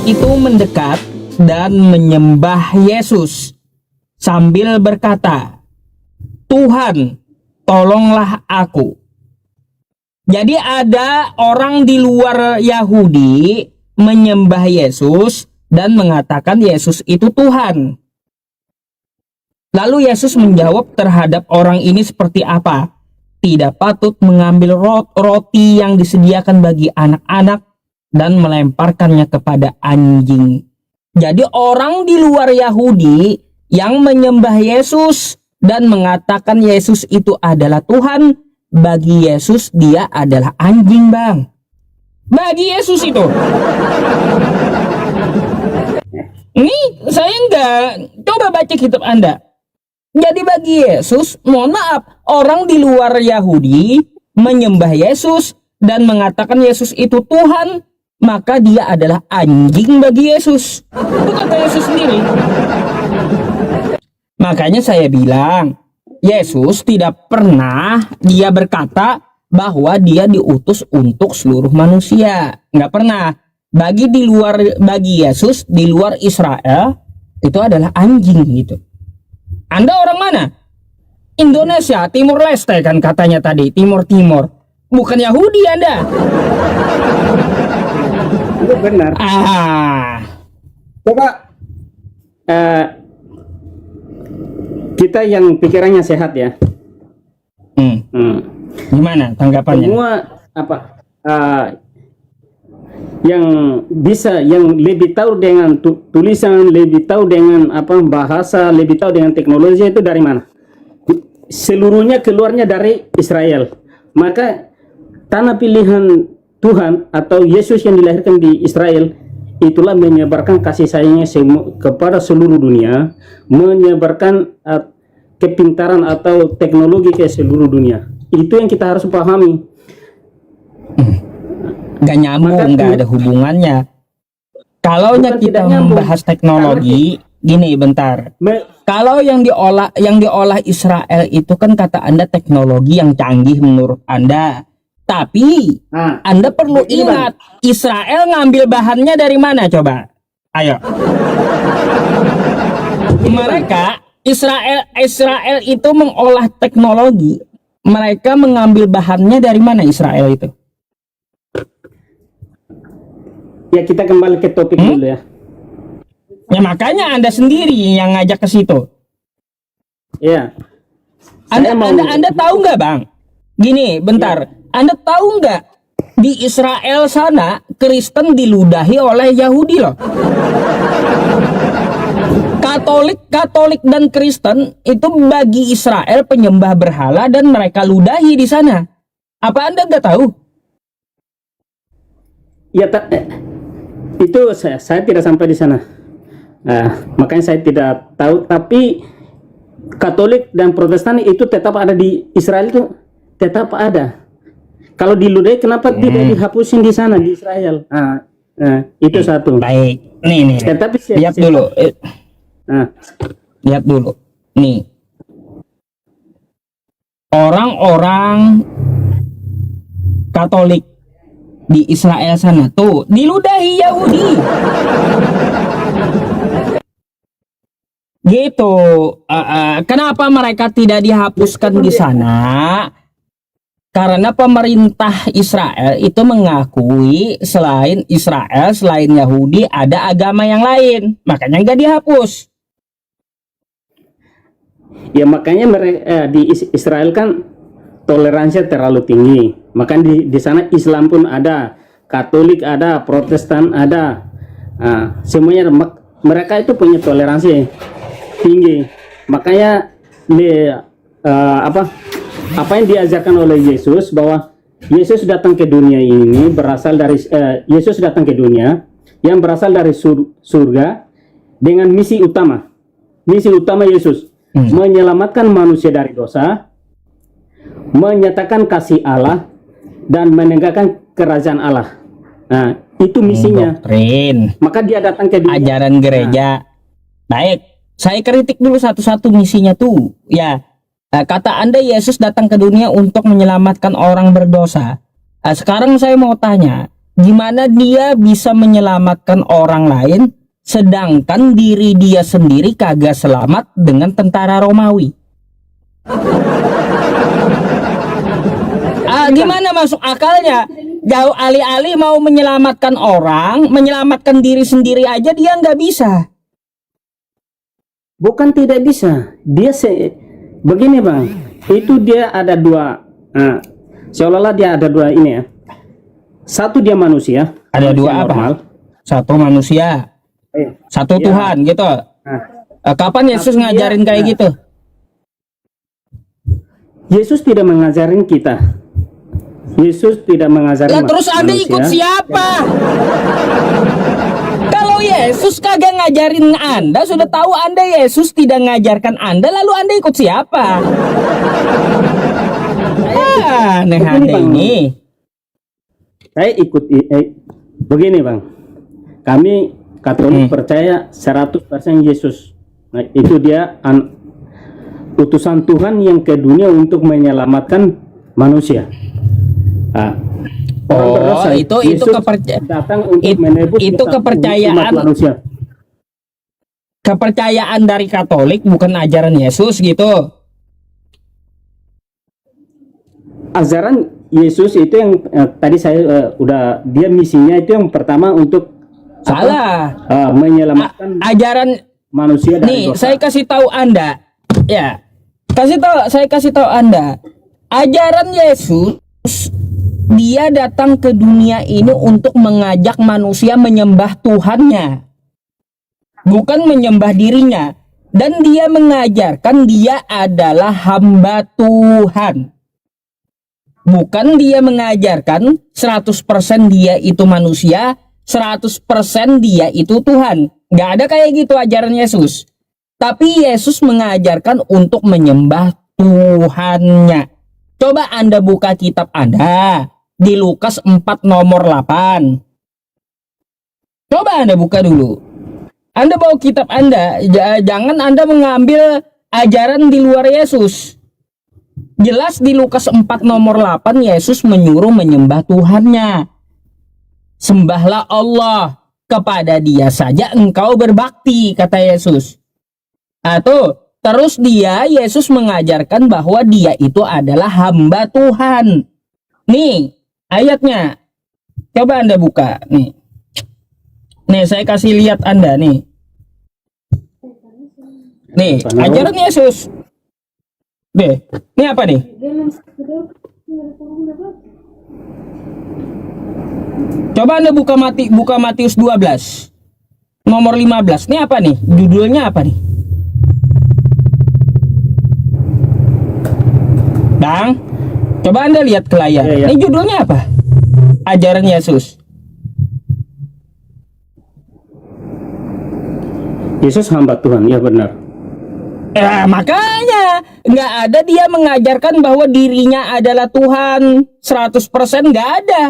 Itu mendekat dan menyembah Yesus sambil berkata, "Tuhan, tolonglah aku." Jadi ada orang di luar Yahudi menyembah Yesus dan mengatakan Yesus itu Tuhan. Lalu Yesus menjawab terhadap orang ini seperti apa? Tidak patut mengambil roti yang disediakan bagi anak-anak dan melemparkannya kepada anjing. Jadi orang di luar Yahudi yang menyembah Yesus dan mengatakan Yesus itu adalah Tuhan, bagi Yesus dia adalah anjing, Bang. Bagi Yesus itu. Ini saya enggak. Coba baca kitab Anda. Jadi bagi Yesus, mohon maaf, orang di luar Yahudi menyembah Yesus dan mengatakan Yesus itu Tuhan, maka dia adalah anjing bagi Yesus. Itu kata Yesus sendiri. Makanya saya bilang, Yesus tidak pernah dia berkata bahwa dia diutus untuk seluruh manusia. Nggak pernah. Bagi Yesus di luar Israel itu adalah anjing gitu. Anda orang mana? Indonesia, Timur Leste kan katanya tadi, Timur. Bukan Yahudi Anda. Itu benar. Coba kita yang pikirannya sehat ya. Gimana tanggapannya? Semua yang bisa, yang lebih tahu dengan tulisan, lebih tahu dengan bahasa, lebih tahu dengan teknologi itu dari mana? Seluruhnya keluarnya dari Israel. Maka tanah pilihan Tuhan atau Yesus yang dilahirkan di Israel itulah menyebarkan kasih sayangnya kepada seluruh dunia, menyebarkan kepintaran atau teknologi ke seluruh dunia. Itu yang kita harus pahami. Gak nyambung, gak ada hubungannya. Kalau kita membahas teknologi, gini bentar. Kalau yang diolah Israel itu kan kata Anda teknologi yang canggih menurut Anda. Tapi Anda perlu ingat, Israel ngambil bahannya dari mana coba? Ayo. Mereka Israel itu mengolah teknologi. Mereka mengambil bahannya dari mana Israel itu? Ya kita kembali ke topik dulu ya. Ya makanya Anda sendiri yang ngajak ke situ. Ya. Anda tahu nggak, Bang? Gini, bentar. Ya. Anda tahu nggak di Israel sana Kristen diludahi oleh Yahudi loh. Katolik dan Kristen itu bagi Israel penyembah berhala dan mereka ludahi di sana. Apa Anda nggak tahu? Ya, itu saya tidak sampai di sana. Makanya saya tidak tahu. Tapi Katolik dan Protestan itu tetap ada di Israel, itu tetap ada. Kalau diludahi, kenapa tidak dihapusin di sana di Israel? Itu satu. Baik, nih. Tetapi lihat dulu. Lihat dulu. Nih. Orang-orang Katolik di Israel sana tuh diludahi Yahudi. Gitu. Kenapa mereka tidak dihapuskan di sana? Karena pemerintah Israel itu mengakui selain Israel, selain Yahudi ada agama yang lain, makanya nggak dihapus. Ya makanya mereka di Israel kan toleransi terlalu tinggi. Makanya di sana Islam pun ada, Katolik ada, Protestan ada. Semuanya mereka itu punya toleransi tinggi. Makanya apa yang diajarkan oleh Yesus, bahwa Yesus datang ke dunia ini berasal dari Yesus datang ke dunia yang berasal dari surga dengan misi utama Yesus menyelamatkan manusia dari dosa, menyatakan kasih Allah, dan menegakkan kerajaan Allah. Itu misinya. Doktrin, Maka dia datang ke dunia. ajaran gereja. Baik, saya kritik dulu satu-satu misinya tuh. Ya, kata Anda Yesus datang ke dunia untuk menyelamatkan orang berdosa. Sekarang saya mau tanya, gimana dia bisa menyelamatkan orang lain sedangkan diri dia sendiri kagak selamat dengan tentara Romawi? Gimana masuk akalnya? Jauh alih-alih mau menyelamatkan orang, menyelamatkan diri sendiri aja dia nggak bisa. Bukan tidak bisa. Begini bang, itu dia ada dua. Seolah-olah dia ada dua ini ya. Satu dia manusia. Ada manusia dua normal. apa? Satu manusia, satu Ya. Tuhan gitu. Kapan Yesus Tapi ngajarin kayak gitu? Yesus tidak mengajarin kita. Yesus tidak mengajarin Lah terus Anda manusia. ikut siapa? Kalau Yesus kagak ngajarin Anda, sudah tahu Anda Yesus tidak ngajarkan Anda, lalu Anda ikut siapa? Aneh Begini, Anda Bang. ini. Saya ikut begini bang. Kami Katolik percaya 100% Yesus. Nah, itu dia utusan Tuhan yang ke dunia untuk menyelamatkan manusia. Orang berdosa, itu Yesus datang untuk menebus itu dosa kepercayaan umat manusia. kepercayaan dari Katolik, bukan ajaran Yesus gitu. Ajaran Yesus itu yang tadi saya dia misinya itu yang pertama untuk Salah. menyelamatkan Ajaran manusia dari nih, dosa. saya kasih tahu Anda. Ya. Saya kasih tahu Anda. Ajaran Yesus, dia datang ke dunia ini untuk mengajak manusia menyembah Tuhannya, bukan menyembah dirinya. Dan dia mengajarkan dia adalah hamba Tuhan. Bukan dia mengajarkan 100% dia itu manusia, 100% dia itu Tuhan. Nggak ada kayak gitu ajaran Yesus. Tapi Yesus mengajarkan untuk menyembah Tuhannya. Coba Anda buka kitab Anda di Lukas 4 nomor 8. Coba Anda buka dulu. Anda bawa kitab Anda, jangan Anda mengambil ajaran di luar Yesus. Jelas di Lukas 4 nomor 8 Yesus menyuruh menyembah Tuhannya. Sembahlah Allah, kepada Dia saja engkau berbakti, kata Yesus. Terus Yesus mengajarkan bahwa Dia itu adalah hamba Tuhan. Nih, ayatnya. Coba Anda buka, nih. Nih, saya kasih lihat Anda nih. Nih, ajaran Yesus. Deh, ini apa nih? Coba Anda buka Matius 12 nomor 15. Ini apa nih? Judulnya apa nih? Bang, coba Anda lihat ke layar. Ya. Ini judulnya apa? Ajaran Yesus. Yesus hamba Tuhan, ya benar. Makanya nggak ada dia mengajarkan bahwa dirinya adalah Tuhan 100%, nggak ada.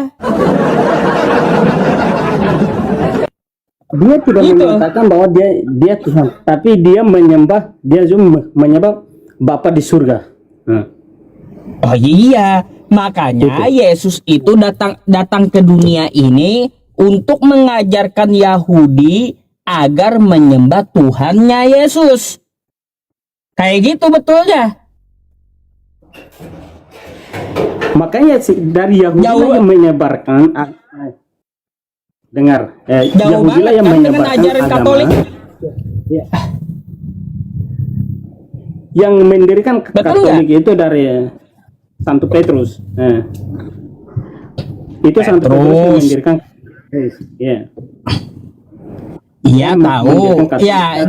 Dia tidak Gitu. mengatakan bahwa dia Tuhan, tapi dia menyembah Bapa di surga. Oh iya, makanya Yesus itu datang ke dunia ini untuk mengajarkan Yahudi agar menyembah Tuhannya Yesus. Kayak gitu betulnya. Makanya dari Yahudi yang menyebarkan dengar, Jauh Yahudi banget yang kan dengan menyebarkan ajaran agama, Katolik. ya. Yang mendirikan Betul Katolik itu dari Santo Petrus. Itu Santo Petrus yang mendirikan. Ya. Iya tahu. Ya,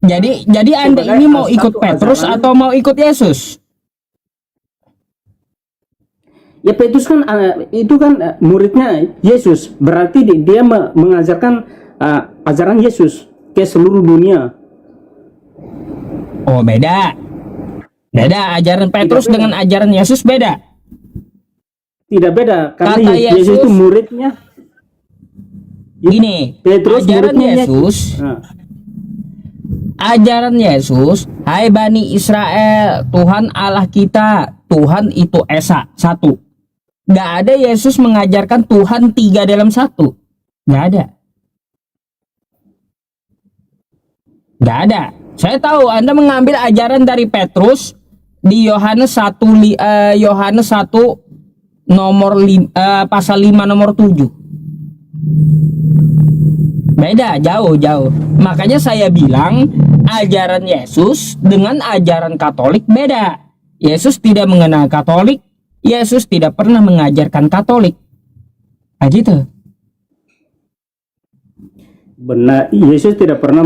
jadi Anda ini mau ikut Petrus atau mau ikut Yesus? Ya Petrus kan itu kan muridnya Yesus, berarti dia mengajarkan ajaran Yesus ke seluruh dunia. Oh beda ajaran Petrus dengan ajaran Yesus beda. Tidak beda, karena Kata Yesus itu muridnya. Gini, Petrus ajaran muridnya Yesus, Nah, ajaran Yesus, hai Bani Israel, Tuhan Allah kita, Tuhan itu Esa, satu. Nggak ada Yesus mengajarkan Tuhan tiga dalam satu. Nggak ada. Nggak ada. Saya tahu Anda mengambil ajaran dari Petrus di Yohanes 1 pasal 5 nomor 7. Beda, jauh. Makanya saya bilang ajaran Yesus dengan ajaran Katolik beda. Yesus tidak mengenal Katolik, Yesus tidak pernah mengajarkan Katolik. Ah gitu. benar, Yesus tidak pernah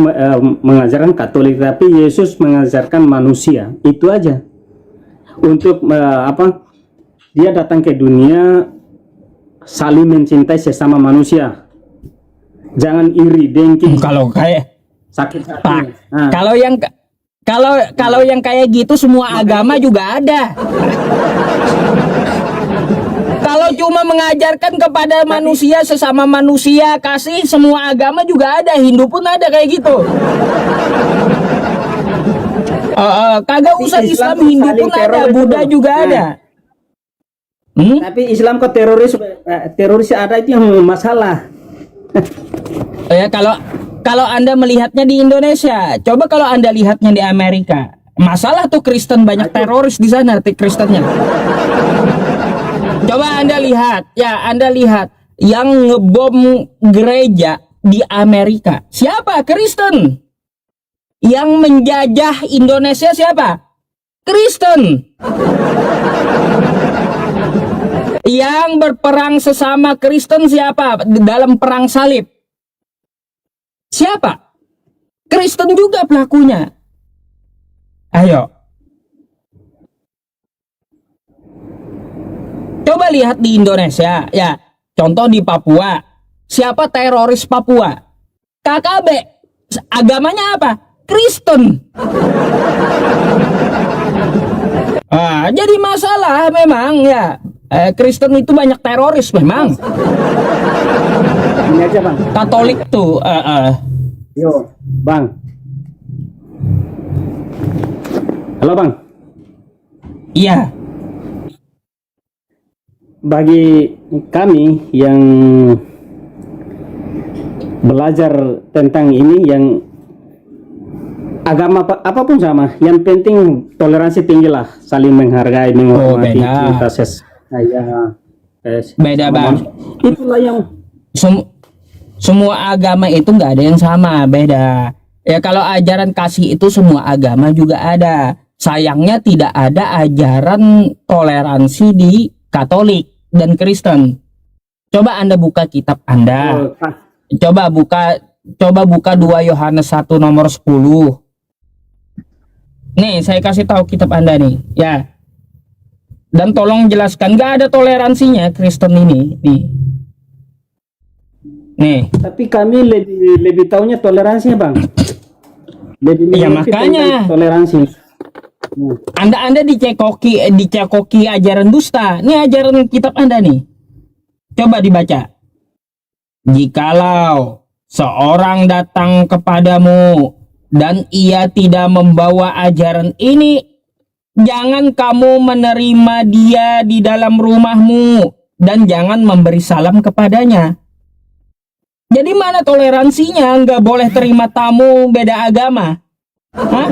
mengajarkan Katolik, tapi Yesus mengajarkan manusia. Itu aja. Untuk dia datang ke dunia saling mencintai sesama manusia. Jangan iri, dengki, Kalau kayak sakit Pak, hati. Nah, kalau yang kayak gitu semua agama juga ada. Kalau cuma mengajarkan kepada manusia sesama manusia kasih, semua agama juga ada, Hindu pun ada kayak gitu. Kagak usah Islam, Hindu pun ada, Buddha juga ada. tapi Islam kok teroris ada, itu yang masalah. Ya kalau Anda melihatnya di Indonesia, coba kalau Anda lihatnya di Amerika, masalah tuh Kristen banyak teroris di sana, Kristennya. Coba Anda lihat yang ngebom gereja di Amerika. Siapa? Kristen. Yang menjajah Indonesia siapa? Kristen. Yang berperang sesama Kristen siapa? Dalam perang salib. Siapa? Kristen juga pelakunya. Ayo. Coba lihat di Indonesia, ya. Contoh di Papua. Siapa teroris Papua? KKB. Agamanya apa? Kristen. Jadi masalah memang ya. Kristen itu banyak teroris memang. Ini aja bang. Katolik tuh. Yo, bang. Halo bang. Iya. Bagi kami yang belajar tentang ini, yang agama apapun sama, yang penting toleransi tinggi lah, saling menghargai, menghormati, beda. Beda bang. Itulah yang semua agama itu nggak ada yang sama, beda. Ya kalau ajaran kasih itu semua agama juga ada. Sayangnya tidak ada ajaran toleransi di Katolik dan Kristen. Coba Anda buka kitab Anda. Coba buka 2 Yohanes 1 nomor 10. Nih, saya kasih tahu kitab Anda nih, ya. Dan tolong jelaskan, nggak ada toleransinya Kristen ini, nih. Nih. Tapi kami lebih tahunya toleransinya, bang. Ya makanya toleransi. Anda dicekoki ajaran dusta. Ini ajaran kitab Anda nih. Coba dibaca. Jikalau seorang datang kepadamu dan ia tidak membawa ajaran ini, jangan kamu menerima dia di dalam rumahmu dan jangan memberi salam kepadanya. Jadi mana toleransinya? Nggak boleh terima tamu beda agama. Hah?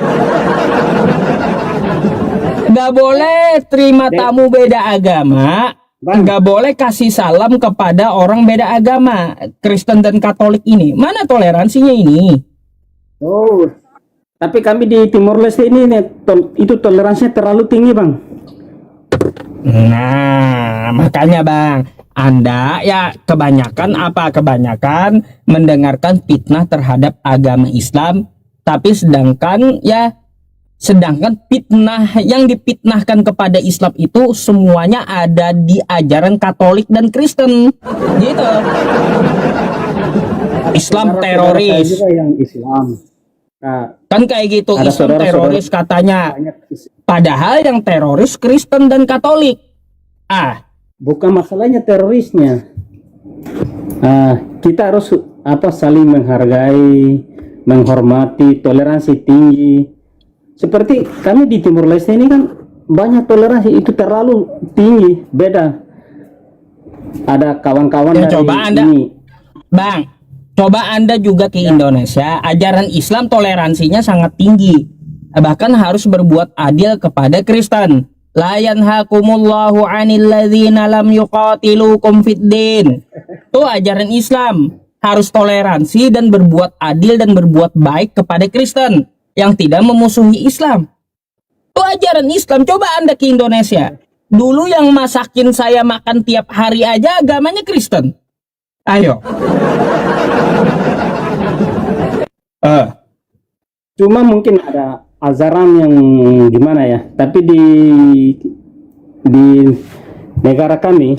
Nggak boleh terima tamu beda agama. Nggak boleh kasih salam kepada orang beda agama. Kristen dan Katolik ini. Mana toleransinya ini? Oh, tapi kami di Timor Leste ini itu toleransinya terlalu tinggi, bang. Nah, makanya bang, Anda ya kebanyakan mendengarkan fitnah terhadap agama Islam, tapi sedangkan fitnah yang dipitnahkan kepada Islam itu semuanya ada di ajaran Katolik dan Kristen, gitu. Islam teroris. Yang Islam. Nah, kan kayak gitu, Islam teroris katanya. Padahal yang teroris Kristen dan Katolik. Bukan masalahnya terorisnya. Kita harus saling menghargai, menghormati, toleransi tinggi. Seperti kami di Timur Leste ini kan banyak toleransi, itu terlalu tinggi, beda. Ada kawan-kawan Ya, dari coba Anda, ini. Bang, coba Anda juga ke Indonesia, ajaran Islam toleransinya sangat tinggi. Bahkan harus berbuat adil kepada Kristen. La yanhakumullahu 'anil ladzina lam yuqatilukum fid din. Itu ajaran Islam. Harus toleransi dan berbuat adil dan berbuat baik kepada Kristen yang tidak memusuhi Islam. Itu ajaran Islam. Coba Anda ke Indonesia. Dulu yang masakin saya makan tiap hari aja agamanya Kristen. Ayo. Cuma mungkin ada ajaran yang gimana ya, tapi di negara kami,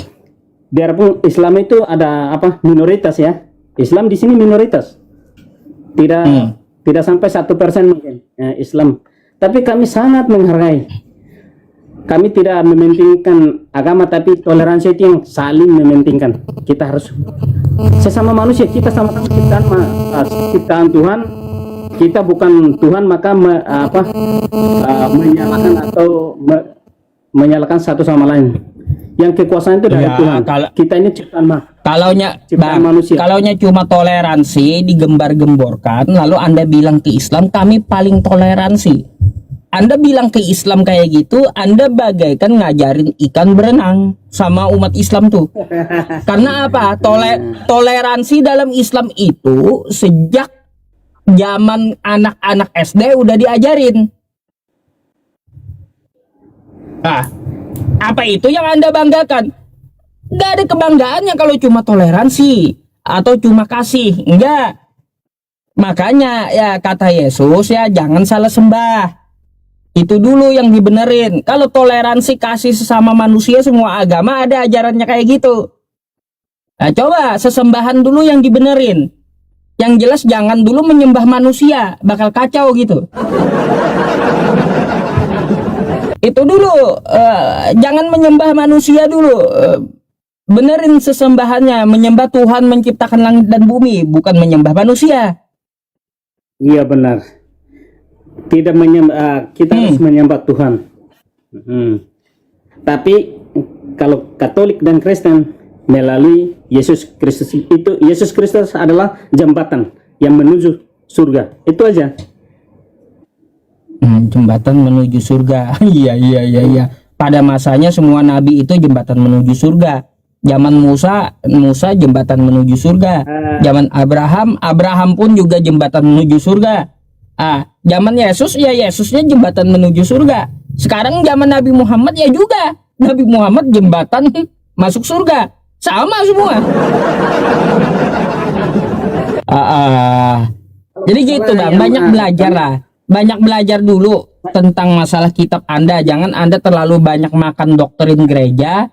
biarpun Islam itu ada minoritas ya, Islam di sini minoritas, tidak sampai 1% mungkin Islam, tapi kami sangat menghargai, kami tidak mementingkan agama, tapi toleransi itu yang saling mementingkan. Kita harus sesama manusia, kita sama-sama ciptaan Tuhan. Kita bukan Tuhan, maka menyalahkan atau menyalahkan satu sama lain. Yang kekuasaan itu dari Tuhan. Kita ini ciptaan manusia. Kalaunya cuma toleransi digembar-gemborkan, lalu Anda bilang ke Islam kami paling toleransi. Anda bilang ke Islam kayak gitu, Anda bagaikan ngajarin ikan berenang sama umat Islam tuh. Karena apa? Toleransi dalam Islam itu sejak zaman anak-anak SD udah diajarin. Apa itu yang Anda banggakan? Gak ada kebanggaannya kalau cuma toleransi atau cuma kasih, enggak. Makanya ya kata Yesus ya jangan salah sembah. Itu dulu yang dibenerin. Kalau toleransi kasih sesama manusia, semua agama ada ajarannya kayak gitu. Nah, coba sesembahan dulu yang dibenerin. Yang jelas jangan dulu menyembah manusia, bakal kacau gitu. Itu dulu, jangan menyembah manusia dulu. Benerin sesembahannya, menyembah Tuhan menciptakan langit dan bumi, bukan menyembah manusia. Iya benar. Tidak menyembah, kita harus menyembah Tuhan. Tapi kalau Katolik dan Kristen melalui Yesus Kristus, itu Yesus Kristus adalah jembatan yang menuju surga. Itu aja. Jembatan menuju surga. Iya. Pada masanya semua nabi itu jembatan menuju surga. Zaman Musa jembatan menuju surga. Zaman Abraham pun juga jembatan menuju surga. Zaman Yesus ya Yesusnya jembatan menuju surga. Sekarang zaman Nabi Muhammad ya juga Nabi Muhammad jembatan masuk surga. Sama semua. Jadi gitu Bang, banyak belajar lah. Banyak belajar dulu tentang masalah kitab Anda. Jangan Anda terlalu banyak makan doktrin gereja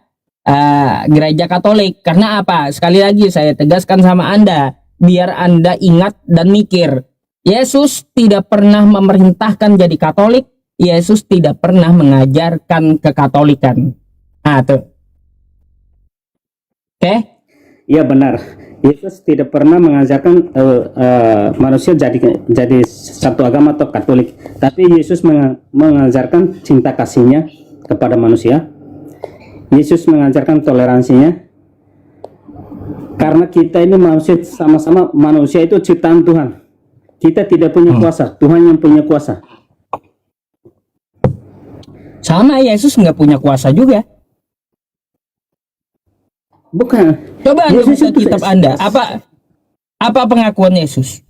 Katolik. Karena apa? Sekali lagi saya tegaskan sama Anda, biar Anda ingat dan mikir. Yesus tidak pernah memerintahkan jadi Katolik. Yesus tidak pernah mengajarkan kekatolikan. Tuh. Oke? Iya benar. Yesus tidak pernah mengajarkan manusia jadi satu agama atau Katolik. Tapi Yesus mengajarkan cinta kasihnya kepada manusia. Yesus mengajarkan toleransinya. Karena kita ini manusia, sama-sama manusia itu ciptaan Tuhan. Kita tidak punya kuasa, Tuhan yang punya kuasa. Sama, Yesus nggak punya kuasa juga. Bukan. Coba Anda buka kitab Anda. Apa pengakuan Yesus?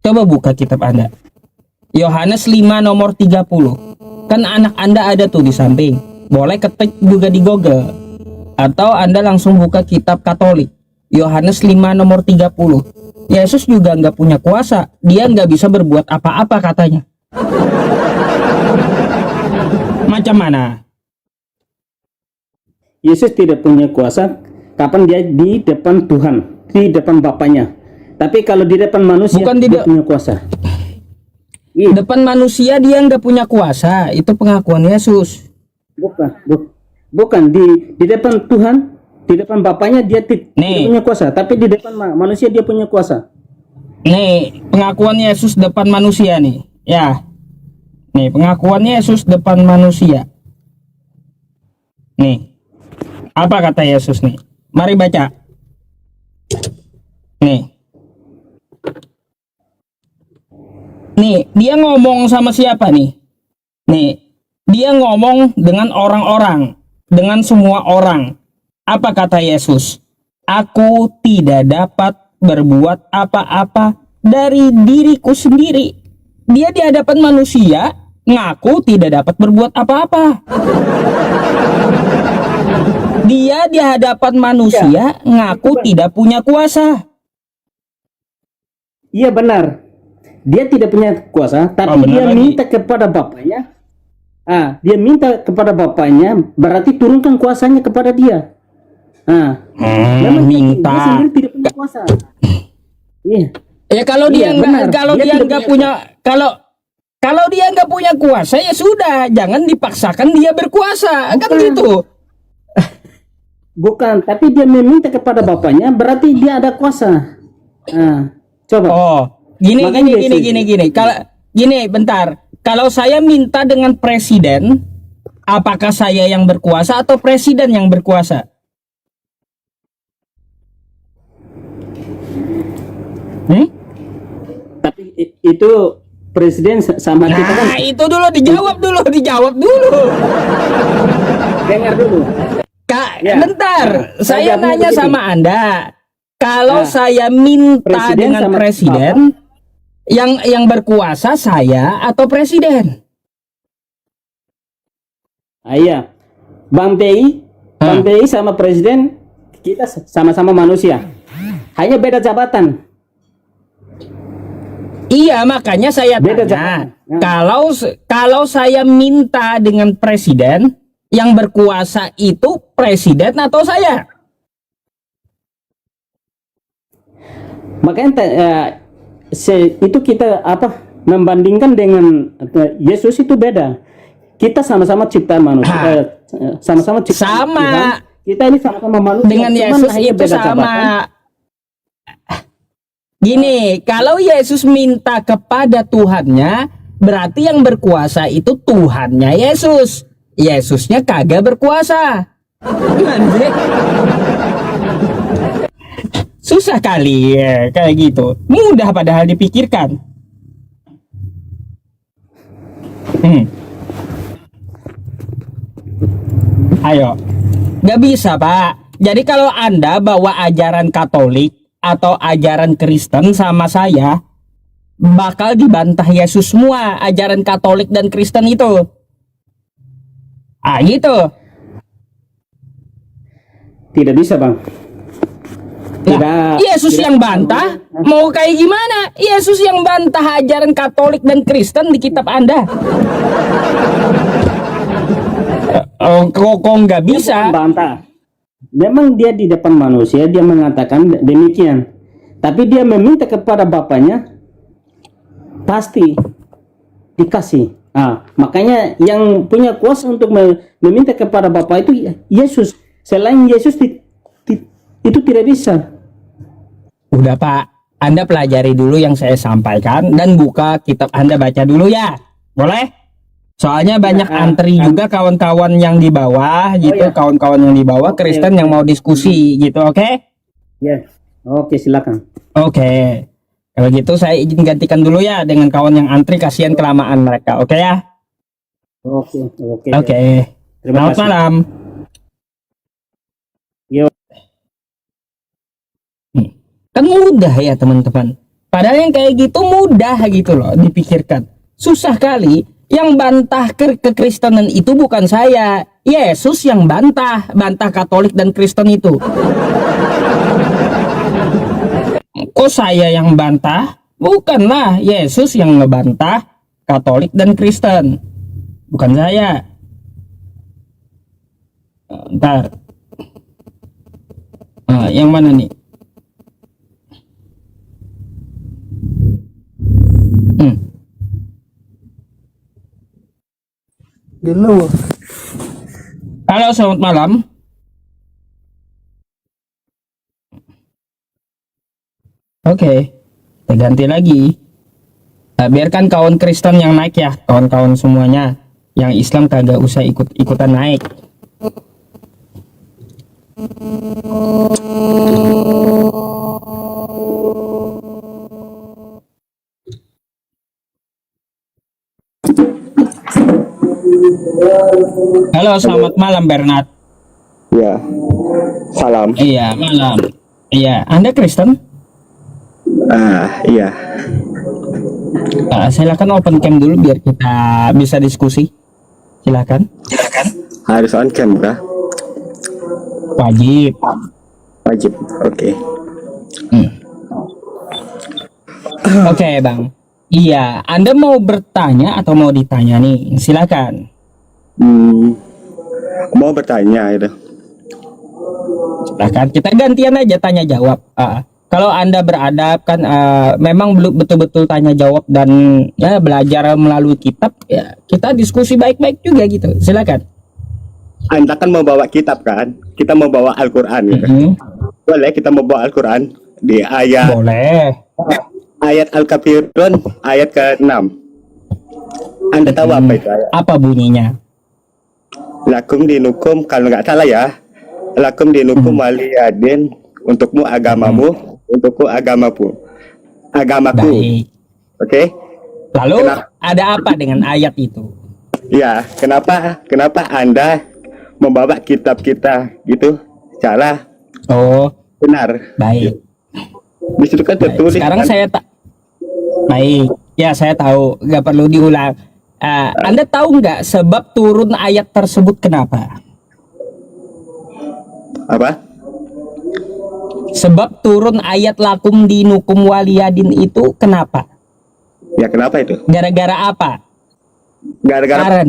Coba buka kitab Anda. Yohanes 5 nomor 30. Kan anak Anda ada tuh di samping. Boleh ketik juga di Google. Atau Anda langsung buka kitab Katolik. Yohanes 5 nomor 30. Yesus juga nggak punya kuasa. Dia nggak bisa berbuat apa-apa katanya. Macam mana? Yesus tidak punya kuasa kapan dia di depan Tuhan, di depan Bapaknya. Tapi kalau di depan manusia, dia punya kuasa. Di depan manusia dia nggak punya kuasa. Itu pengakuan Yesus. Bukan di depan Tuhan Di depan bapaknya dia tidak Nih. punya kuasa, tapi di depan manusia dia punya kuasa. Nih, pengakuan Yesus depan manusia nih. Ya. Nih, pengakuan Yesus depan manusia. Nih. Apa kata Yesus nih? Mari baca. Nih. Nih, dia ngomong sama siapa nih? Nih, dia ngomong dengan orang-orang, dengan semua orang. Apa kata Yesus? Aku tidak dapat berbuat apa-apa dari diriku sendiri. Dia di hadapan manusia ngaku tidak dapat berbuat apa-apa. Dia di hadapan manusia ngaku tidak punya kuasa. Iya benar. Dia tidak punya kuasa, tapi dia minta kepada bapaknya. Dia minta kepada bapaknya, berarti turunkan kuasanya kepada dia. Memang Minta. dia sendiri tidak punya kuasa. Iya. Ya kalau dia benar. kalau dia nggak punya kalau dia nggak punya kuasa ya sudah, jangan dipaksakan dia berkuasa. Kan gitu. Bukan, tapi dia meminta kepada bapaknya, berarti dia ada kuasa. Coba. Oh, gini. Kalau gini, bentar. Kalau saya minta dengan presiden, apakah saya yang berkuasa atau presiden yang berkuasa? Tapi itu presiden sama kita kan. Nah, itu dulu dijawab dulu. Dengar dulu. Kak, Ya. bentar. Saya Jawabnya nanya begini. sama Anda. Kalau saya minta Presiden dengan sama presiden, yang berkuasa saya atau presiden? Iya. Bang PI sama presiden kita sama-sama manusia. Hanya beda jabatan. Iya, makanya saya Beda tanya. jabatan. Kalau saya minta dengan presiden, yang berkuasa itu presiden atau saya? Makanya itu kita membandingkan dengan Yesus itu beda. Kita sama-sama ciptaan manusia, sama-sama ciptaan Sama. Tuhan. Kita ini sama-sama manusia. Dengan cuman Yesus hanya itu beda sama. jabatan. Gini, kalau Yesus minta kepada Tuhannya, berarti yang berkuasa itu Tuhannya Yesus. Yesusnya kagak berkuasa. Gimana sih? Susah kali ya, kayak gitu. Mudah padahal dipikirkan. Ayo, nggak bisa Pak. Jadi kalau Anda bawa ajaran Katolik atau ajaran Kristen sama saya, bakal dibantah Yesus semua ajaran Katolik dan Kristen itu. Gitu. Tidak bisa, Bang. Nah, Yesus yang bantah, mau kayak gimana? Yesus yang bantah ajaran Katolik dan Kristen di kitab Anda. Kok nggak bisa? Bantah. Memang dia di depan manusia dia mengatakan demikian, tapi dia meminta kepada bapaknya pasti dikasih. Makanya yang punya kuasa untuk meminta kepada Bapa itu Yesus. Selain Yesus itu tidak bisa. Udah Pak, Anda pelajari dulu yang saya sampaikan dan buka kitab Anda baca dulu ya. Boleh? Soalnya banyak antri juga kawan-kawan yang di bawah gitu, kawan-kawan yang di bawah Kristen yang mau diskusi gitu, oke? Ya. Oke, silakan. Oke. Kalau gitu saya izin gantikan dulu ya dengan kawan yang antri, kasihan kelamaan mereka. Oke ya? Oke. Selamat malam. Yo. Kan mudah ya teman-teman. Padahal yang kayak gitu mudah gitu loh dipikirkan. Susah kali. Yang bantah kekristenan itu bukan saya. Yesus yang bantah Katolik dan Kristen itu. Kok saya yang bantah? Bukanlah, Yesus yang ngebantah Katolik dan Kristen. Bukan saya. Ntar. Yang mana nih? Halo, selamat malam. Oke, kita ganti lagi. Nah, biarkan kawan Kristen yang naik ya, kawan-kawan semuanya. Yang Islam kagak usah ikut-ikutan naik. Halo, selamat malam Bernard. Ya, salam. Iya, malam. Iya, Anda Kristen? Iya. Silakan open cam dulu biar kita bisa diskusi. Silakan. Harus on cam kah? Wajib. Wajib. Oke. Oke, Bang. Iya, Anda mau bertanya atau mau ditanya nih? Silakan. Mau bertanya itu. Silakan. Kita gantian aja tanya jawab. Kalau Anda beradab kan memang belum betul-betul tanya jawab dan ya belajar melalui kitab, ya kita diskusi baik-baik juga gitu. Silakan. Anda kan mau bawa kitab kan? Kita mau bawa Al-Quran gitu. Boleh kita mau bawa Al-Quran di ayat Boleh. ayat Al-Kafirun ayat ke-6. Anda tahu apa itu ayat? Apa bunyinya? Lakum dinukum, kalau nggak salah ya. Lakum dinukum waliyadin, untukmu agamamu, untukku agamaku. Baik. Oke? Lalu ada apa dengan ayat itu? Ya, kenapa Anda membawa kitab kita gitu secara Oh, benar? baik. Di situ kan Baik. tertulis. Sekarang kan? saya tak. Baik. Ya, saya tahu. Nggak perlu diulang. Anda tahu nggak sebab turun ayat tersebut kenapa? Apa? Sebab turun ayat lakum dinukum waliyadin itu kenapa? Ya kenapa itu? Gara-gara apa? Gara-gara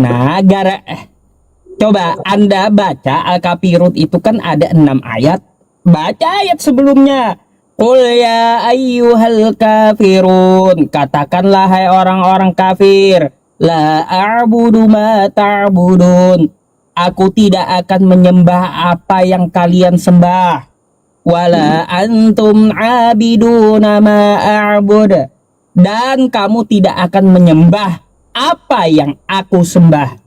Coba Anda baca Al-Kafirun itu kan ada 6 ayat. Baca ayat sebelumnya. Qul ya ayyuhal kafirun. Katakanlah hai orang-orang kafir. La a'budu ma ta'budun. Aku tidak akan menyembah apa yang kalian sembah. Wala antum abiduna ma a'bud. Dan kamu tidak akan menyembah apa yang aku sembah.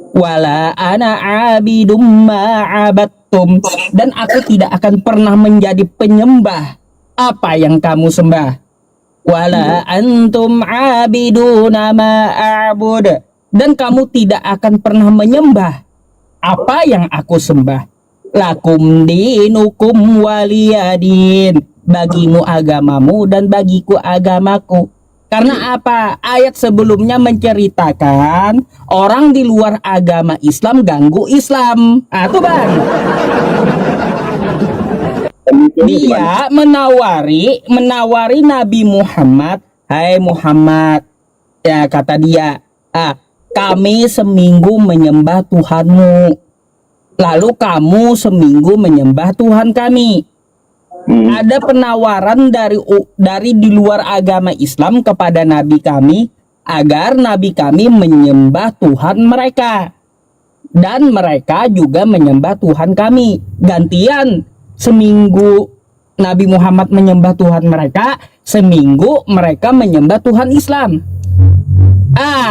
Wala ana abidum ma'abattum. Dan aku tidak akan pernah menjadi penyembah apa yang kamu sembah. Wala antum abiduna ma'abud. Dan kamu tidak akan pernah menyembah apa yang aku sembah. Lakum dinukum waliyadin. Bagimu agamamu dan bagiku agamaku. Karena apa? Ayat sebelumnya menceritakan orang di luar agama Islam ganggu Islam. Tuh Bang. Dia menawari Nabi Muhammad. Hai Muhammad. Ya kata dia. Kami seminggu menyembah Tuhanmu. Lalu kamu seminggu menyembah Tuhan kami. Ada penawaran dari di luar agama Islam kepada Nabi kami agar Nabi kami menyembah Tuhan mereka dan mereka juga menyembah Tuhan kami. Gantian, seminggu Nabi Muhammad menyembah Tuhan mereka, seminggu mereka menyembah Tuhan Islam.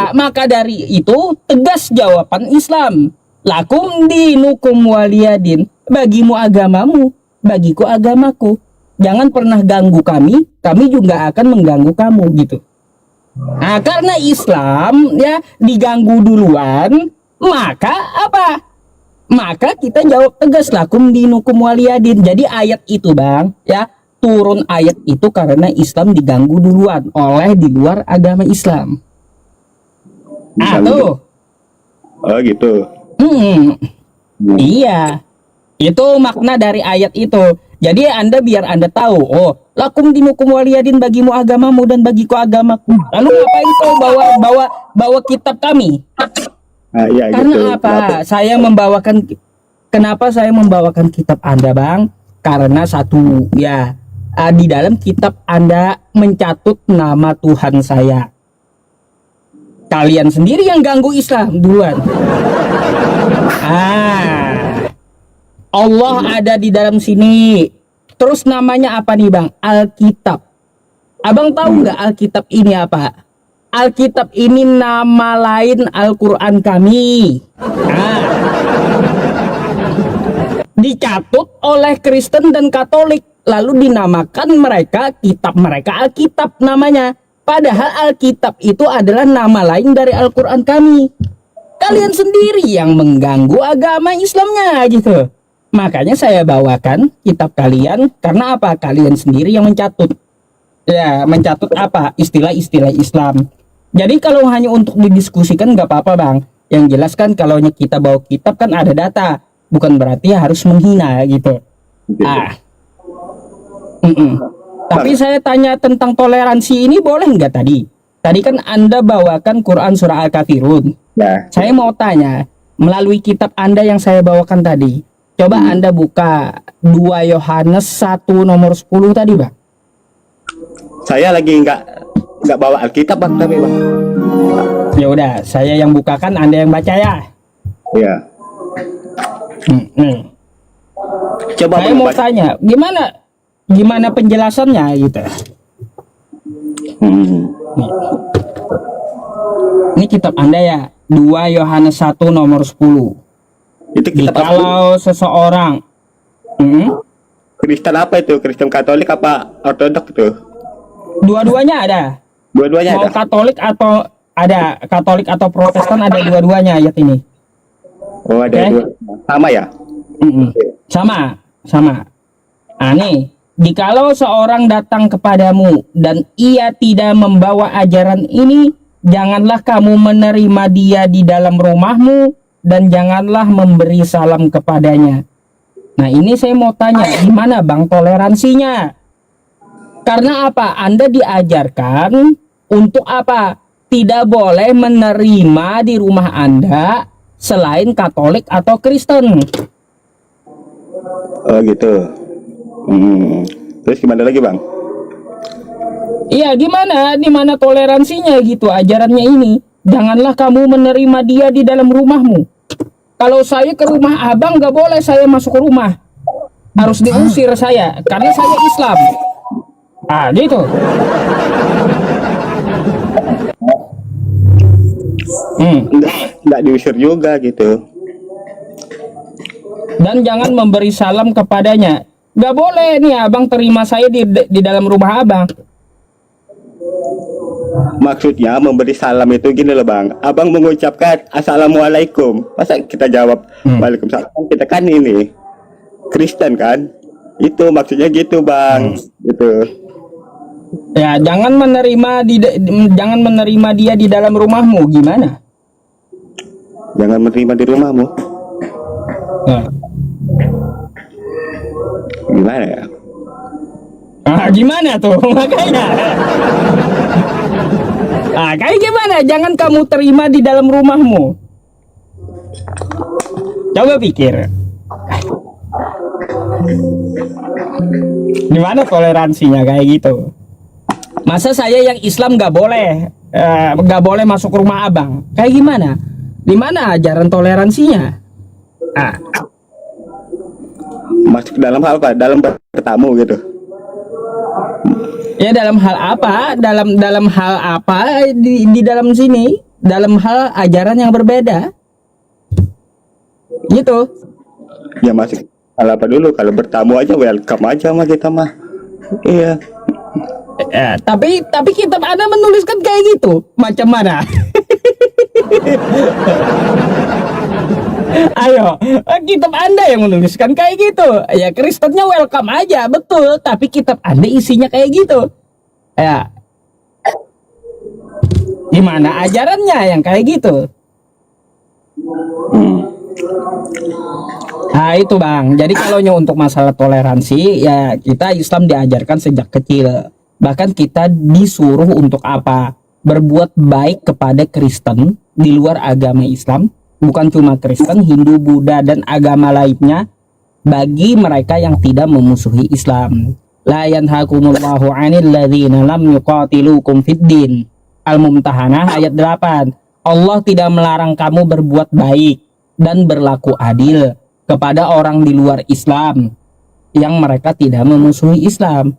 Maka dari itu tegas jawaban Islam. Lakum dinukum waliyadin. Bagimu agamamu, bagiku agamaku. Jangan pernah ganggu kami juga akan mengganggu kamu gitu. Karena Islam ya diganggu duluan, maka apa? Maka kita jawab tegas lakum dinukum waliyadin. Jadi ayat itu Bang, ya turun ayat itu karena Islam diganggu duluan oleh di luar agama Islam. Tuh. Oh gitu. Iya. Itu makna dari ayat itu. Jadi biar Anda tahu, lakum dinukum waliyadin, bagimu agamamu dan bagiku agamaku. Lalu ngapain kau bawa kitab kami? Ya, Karena gitu. apa? Kenapa saya membawakan kitab Anda, Bang? Karena satu, ya, di dalam kitab Anda mencatut nama Tuhan saya. Kalian sendiri yang ganggu Islam duluan. Allah ada di dalam sini. Terus namanya apa nih Bang? Alkitab. Abang tahu nggak Alkitab ini apa? Alkitab ini nama lain Al-Quran kami. Nah, dicatut oleh Kristen dan Katolik, lalu dinamakan mereka kitab mereka Alkitab namanya. Padahal Alkitab itu adalah nama lain dari Al-Quran kami. Kalian sendiri yang mengganggu agama Islamnya gitu. Makanya saya bawakan kitab kalian karena apa? Kalian sendiri yang mencatut. Ya, mencatut apa? Istilah-istilah Islam. Jadi kalau hanya untuk didiskusikan nggak apa-apa Bang. Yang jelas kan kalau kita bawa kitab kan ada data. Bukan berarti harus menghina gitu. Ah. Tapi saya tanya tentang toleransi ini boleh nggak tadi? Tadi kan Anda bawakan Quran Surah Al-Kafirun. Ya. Saya mau tanya, melalui kitab Anda yang saya bawakan tadi, coba Anda buka 2 Yohanes 1 nomor 10 tadi Bang. Saya lagi nggak bawa Alkitab Bang, tapi Bang. Ya udah, saya yang bukakan, Anda yang baca ya. Iya. Coba Saya Bang, mau tanya, gimana penjelasannya gitu. Nih. Ini kitab Anda ya, 2 Yohanes 1 nomor 10. Itu kitab apa? Kalau seseorang Kristen apa itu? Kristen Katolik apa Ortodoks itu? dua-duanya ada. Dua-duanya Mau ada. Katolik atau Protestan ada dua-duanya ayat ini. Oh, ada Oke. dua. Sama ya? Sama. Nah nih, jikalau seorang datang kepadamu dan ia tidak membawa ajaran ini, janganlah kamu menerima dia di dalam rumahmu dan janganlah memberi salam kepadanya. Nah ini saya mau tanya, gimana Bang toleransinya? Karena apa? Anda diajarkan untuk apa? Tidak boleh menerima di rumah Anda selain Katolik atau Kristen. Oh gitu. Terus gimana lagi Bang? Iya gimana? Di mana toleransinya gitu ajarannya ini? Janganlah kamu menerima dia di dalam rumahmu. Kalau saya ke rumah abang nggak boleh saya masuk ke rumah. Harus diusir saya karena saya Islam. Ah gitu. Nggak diusir juga gitu. Dan jangan memberi salam kepadanya. Nggak boleh nih abang terima saya di dalam rumah abang. Maksudnya memberi salam itu gini loh Bang. Abang mengucapkan Assalamualaikum. Masa kita jawab Waalaikumsalam? Kita kan ini Kristen kan? Itu maksudnya gitu Bang. Gitu. Ya jangan menerima dia di dalam rumahmu. Gimana? Jangan menerima di rumahmu. Nah. Gimana ya? Gimana tuh makanya? Kayak gimana? Jangan kamu terima di dalam rumahmu. Coba pikir. Gimana toleransinya kayak gitu? Masa saya yang Islam nggak boleh masuk ke rumah abang? Kayak gimana? Di mana ajaran toleransinya? Masuk dalam hal apa? Dalam bertamu gitu. Ya dalam hal apa? Dalam hal apa di dalam sini? Dalam hal ajaran yang berbeda. Gitu. Ya masuk hal apa dulu? Kalau bertamu aja welcome aja sama kita mah. Iya. Tapi kitab Anda menuliskan kayak gitu. Macam mana? Ayo, kitab Anda yang menuliskan kayak gitu. Ya Kristennya welcome aja, betul. Tapi kitab Anda isinya kayak gitu. Ya. Gimana ajarannya yang kayak gitu? Nah itu Bang. Jadi kalau untuk masalah toleransi, ya kita Islam diajarkan sejak kecil. Bahkan kita disuruh untuk apa? Berbuat baik kepada Kristen di luar agama Islam. Bukan cuma Kristen, Hindu, Buddha, dan agama lainnya. Bagi mereka yang tidak memusuhi Islam. La yanhakumullahu 'anil ladzina lam yuqatilukum fid din. Al-Mumtahanah ayat 8. Allah tidak melarang kamu berbuat baik dan berlaku adil kepada orang di luar Islam yang mereka tidak memusuhi Islam.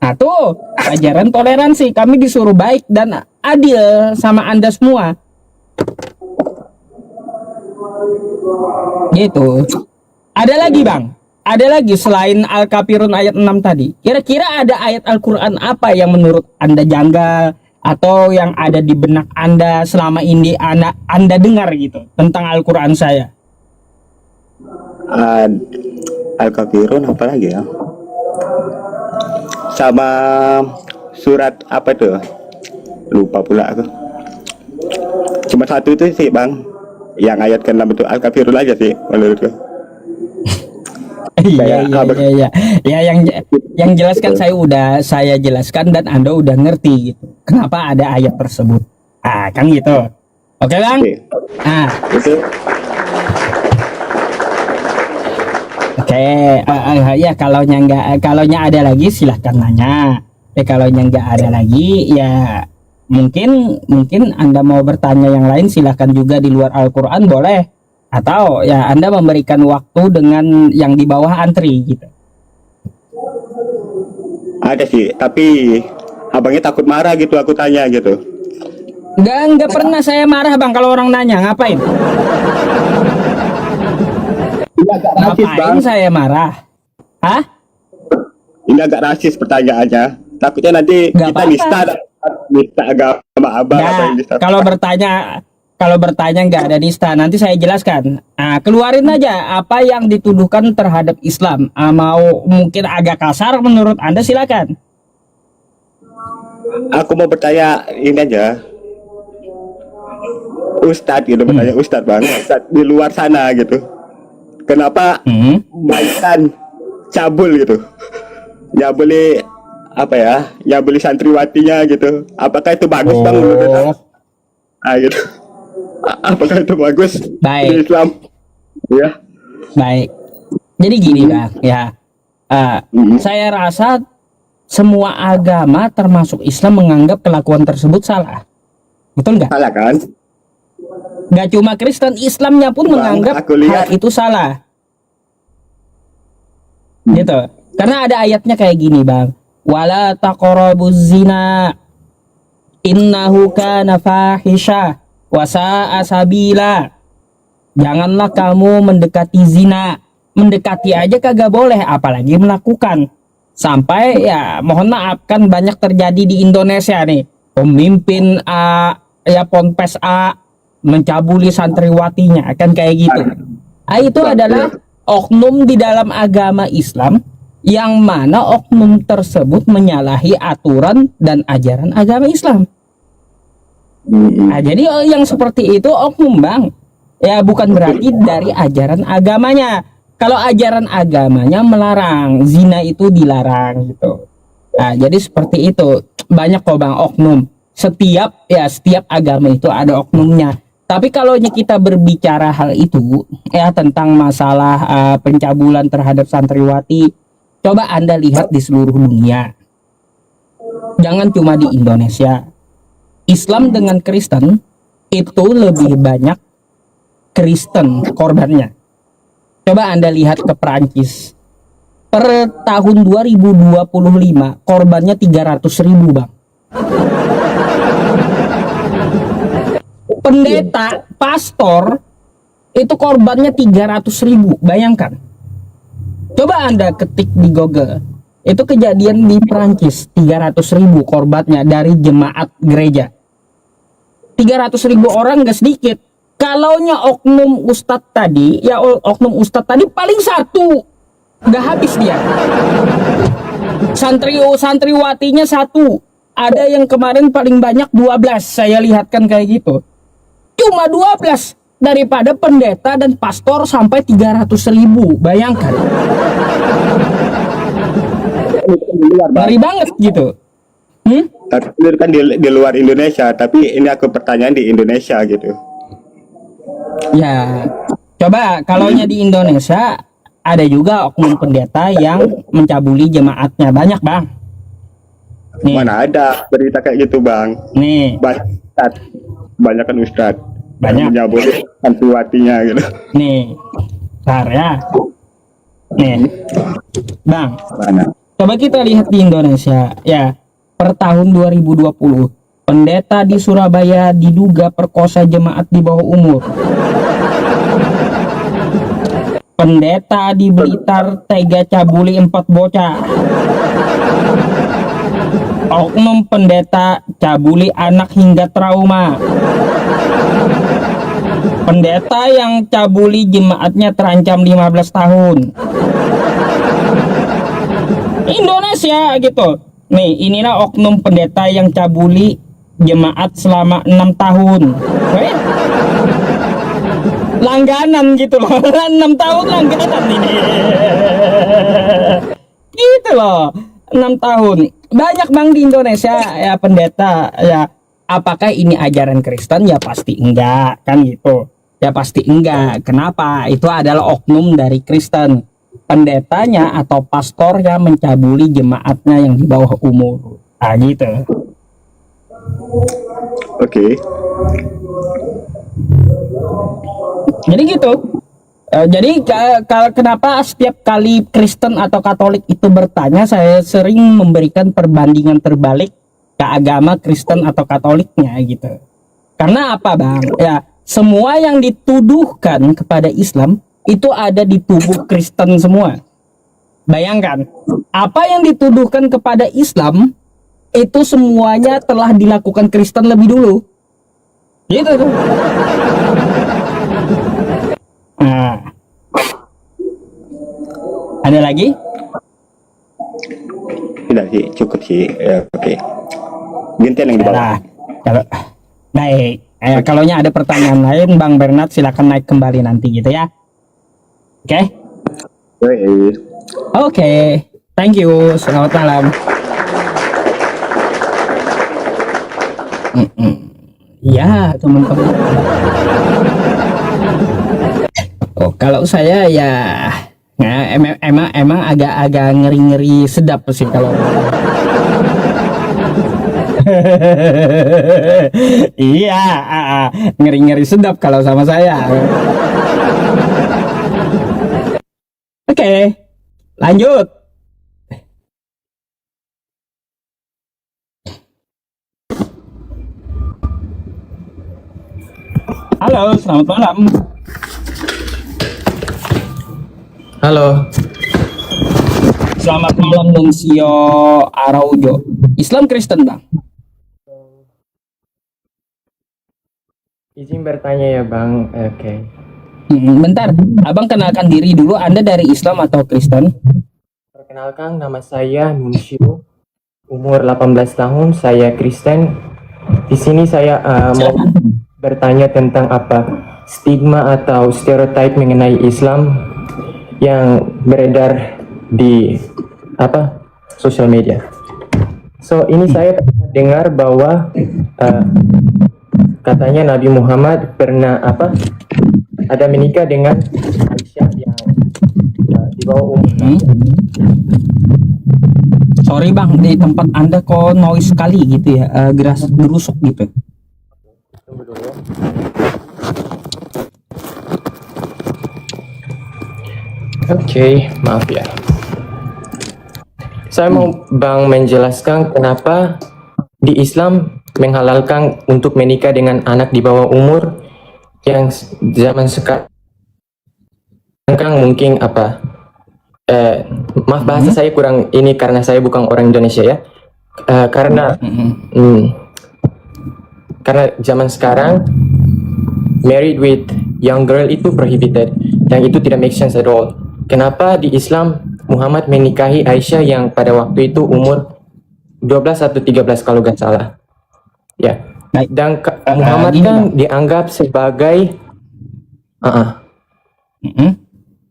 Nah tuh ajaran toleransi, kami disuruh baik dan adil sama Anda semua. Gitu. Ada lagi Bang? Ada lagi selain Al-Kafirun ayat 6 tadi? Kira-kira ada ayat Al-Quran apa yang menurut Anda janggal atau yang ada di benak Anda selama ini Anda dengar gitu tentang Al-Quran saya? Al-Kafirun apa lagi ya? Sama surat apa tuh? Lupa pula aku. Cuma satu itu sih Bang, yang ayat ke-6 itu Al-Kafirun aja sih menurutku. Iya. Ya yang jelaskan saya jelaskan dan Anda udah ngerti gitu. Kenapa ada ayat tersebut? Ah, kan gitu. Oke, Bang? Ah, Itu oke. Ya kalaunya ada lagi silahkan nanya. Kalaunya nggak ada lagi ya mungkin Anda mau bertanya yang lain silahkan juga di luar Al-Quran boleh. Atau ya Anda memberikan waktu dengan yang di bawah antri gitu. ada sih, tapi abangnya takut marah gitu aku tanya gitu. Nggak pernah saya marah Bang kalau orang nanya, ngapain? Ngapain saya marah? Hah? Ini agak rasis pertanyaannya. Takutnya nanti Nggak kita apa-apa. nista agama abang Nah, apa yang nista. kalau bertanya nggak ada nista, nanti saya jelaskan. Nah, keluarin aja apa yang dituduhkan terhadap Islam. Mau mungkin agak kasar menurut Anda silakan. Aku mau bertanya ini aja. Ustadz gitu bertanya Ustadz Bang, Ustadz di luar sana gitu. Kenapa mainkan cabul gitu? Ya boleh apa ya? Ya boleh santriwatinya gitu. Apakah itu bagus Bang menurut Anda? Gitu. Apakah itu bagus Baik. di Islam? Ya. Baik. Jadi gini Bang, ya. Saya rasa semua agama termasuk Islam menganggap kelakuan tersebut salah. Betul nggak? Salah kan? Nggak cuma Kristen, Islamnya pun Bang, menganggap aku lihat. hal itu salah. Gitu. Karena ada ayatnya kayak gini Bang. Wala taqrabuz zina innahu kana fahisha wa sa'a sabila. Janganlah kamu mendekati zina. Mendekati aja kagak boleh, apalagi melakukan. Sampai ya mohon maaf kan banyak terjadi di Indonesia nih. Pemimpin A, ya Ponpes A mencabuli santriwatinya, kan kayak gitu. Itu adalah oknum di dalam agama Islam yang mana oknum tersebut menyalahi aturan dan ajaran agama Islam. Nah, jadi yang seperti itu oknum Bang. Ya bukan berarti dari ajaran agamanya. Kalau ajaran agamanya melarang, zina itu dilarang gitu. Nah, jadi seperti itu. Banyak kok Bang oknum. Setiap agama itu ada oknumnya. Tapi kalau kita berbicara hal itu ya tentang masalah pencabulan terhadap santriwati, coba Anda lihat di seluruh dunia. Jangan cuma di Indonesia. Islam dengan Kristen itu lebih banyak Kristen korbannya. Coba Anda lihat ke Perancis. Per tahun 2025 korbannya 300.000 Bang. Pendeta, pastor itu korbannya 300.000. Bayangkan. Coba Anda ketik di Google. Itu kejadian di Perancis, 300.000 korbannya dari jemaat gereja. 300.000 orang gak sedikit. Kalaunya oknum ustadz tadi, ya oknum ustadz tadi paling satu, gak habis dia. Santriwatinya satu, ada yang kemarin paling banyak 12, saya lihatkan kayak gitu. Cuma 12 daripada pendeta dan pastor sampai 300.000, bayangkan. Ngeri banget gitu. Tapi kan di luar Indonesia, tapi ini aku pertanyaan di Indonesia gitu. Ya, coba kalaunya di Indonesia ada juga oknum pendeta yang mencabuli jemaatnya, banyak Bang. Nih, Mana ada berita kayak gitu Bang? nih, Banyak kan Ustadz. Banyak. Menyabuli santriwatinya gitu. nih, bentar ya. Nih, Bang, Mana? coba kita lihat di Indonesia ya. Per tahun 2020, pendeta di Surabaya diduga perkosa jemaat di bawah umur. Pendeta di Blitar tega cabuli 4 bocah. Oknum pendeta cabuli anak hingga trauma. Pendeta yang cabuli jemaatnya terancam 15 tahun. Indonesia gitu. Nih, inilah oknum pendeta yang cabuli jemaat selama 6 tahun. Wait. Langganan gitu loh. 6 tahun langganan ini. Gitu loh. 6 tahun. Banyak Bang di Indonesia ya pendeta ya. Apakah ini ajaran Kristen? Ya pasti enggak, kan gitu. Ya pasti enggak. Kenapa? Itu adalah oknum dari Kristen. Pendetanya atau pastornya mencabuli jemaatnya yang di bawah umur. Nah gitu. Oke. Jadi gitu. Jadi kenapa setiap kali Kristen atau Katolik itu bertanya, saya sering memberikan perbandingan terbalik ke agama Kristen atau Katoliknya gitu. Karena apa Bang? Ya semua yang dituduhkan kepada Islam itu ada di tubuh Kristen semua. Bayangkan, apa yang dituduhkan kepada Islam itu semuanya telah dilakukan Kristen lebih dulu. Gitu tuh. Nah, ada lagi? Tidak sih, cukup sih. Ya, oke. Gantian yang di bawah. Nah, kalau baik, kalaunya ada pertanyaan lain, Bang Bernard silakan naik kembali nanti gitu ya. Oke? Oke, thank you. Selamat malam. Ya, teman-teman. Oh, kalau saya ya, emang agak ngeri-ngeri sedap sih kalau. Iya, ngeri-ngeri sedap kalau sama saya. Oke, lanjut. Halo, selamat malam. Halo, Selamat malam Nuncio Araujo. Islam Kristen Bang? izin bertanya ya Bang. Oke. Bentar, Abang kenalkan diri dulu. Anda dari Islam atau Kristen? Perkenalkan, nama saya Nuncio, umur 18 tahun, saya Kristen. Di sini saya mau bertanya tentang apa stigma atau stereotip mengenai Islam yang beredar di sosial media. So ini saya dengar bahwa katanya Nabi Muhammad pernah ada menikah dengan Aisyah yang di bawah umur. Sorry Bang, di tempat Anda kok noise sekali gitu ya, gerusuk gitu. Tunggu dulu ya. Oke, maaf ya. Saya mau Bang menjelaskan kenapa di Islam menghalalkan untuk menikah dengan anak di bawah umur yang zaman sekarang mungkin maaf bahasa saya kurang ini karena saya bukan orang Indonesia ya. Karena zaman sekarang married with young girl itu prohibited, yang itu tidak make sense at all. Kenapa di Islam Muhammad menikahi Aisyah yang pada waktu itu umur 12 atau 13 kalau gak salah ya. Dan Muhammad kan dianggap sebagai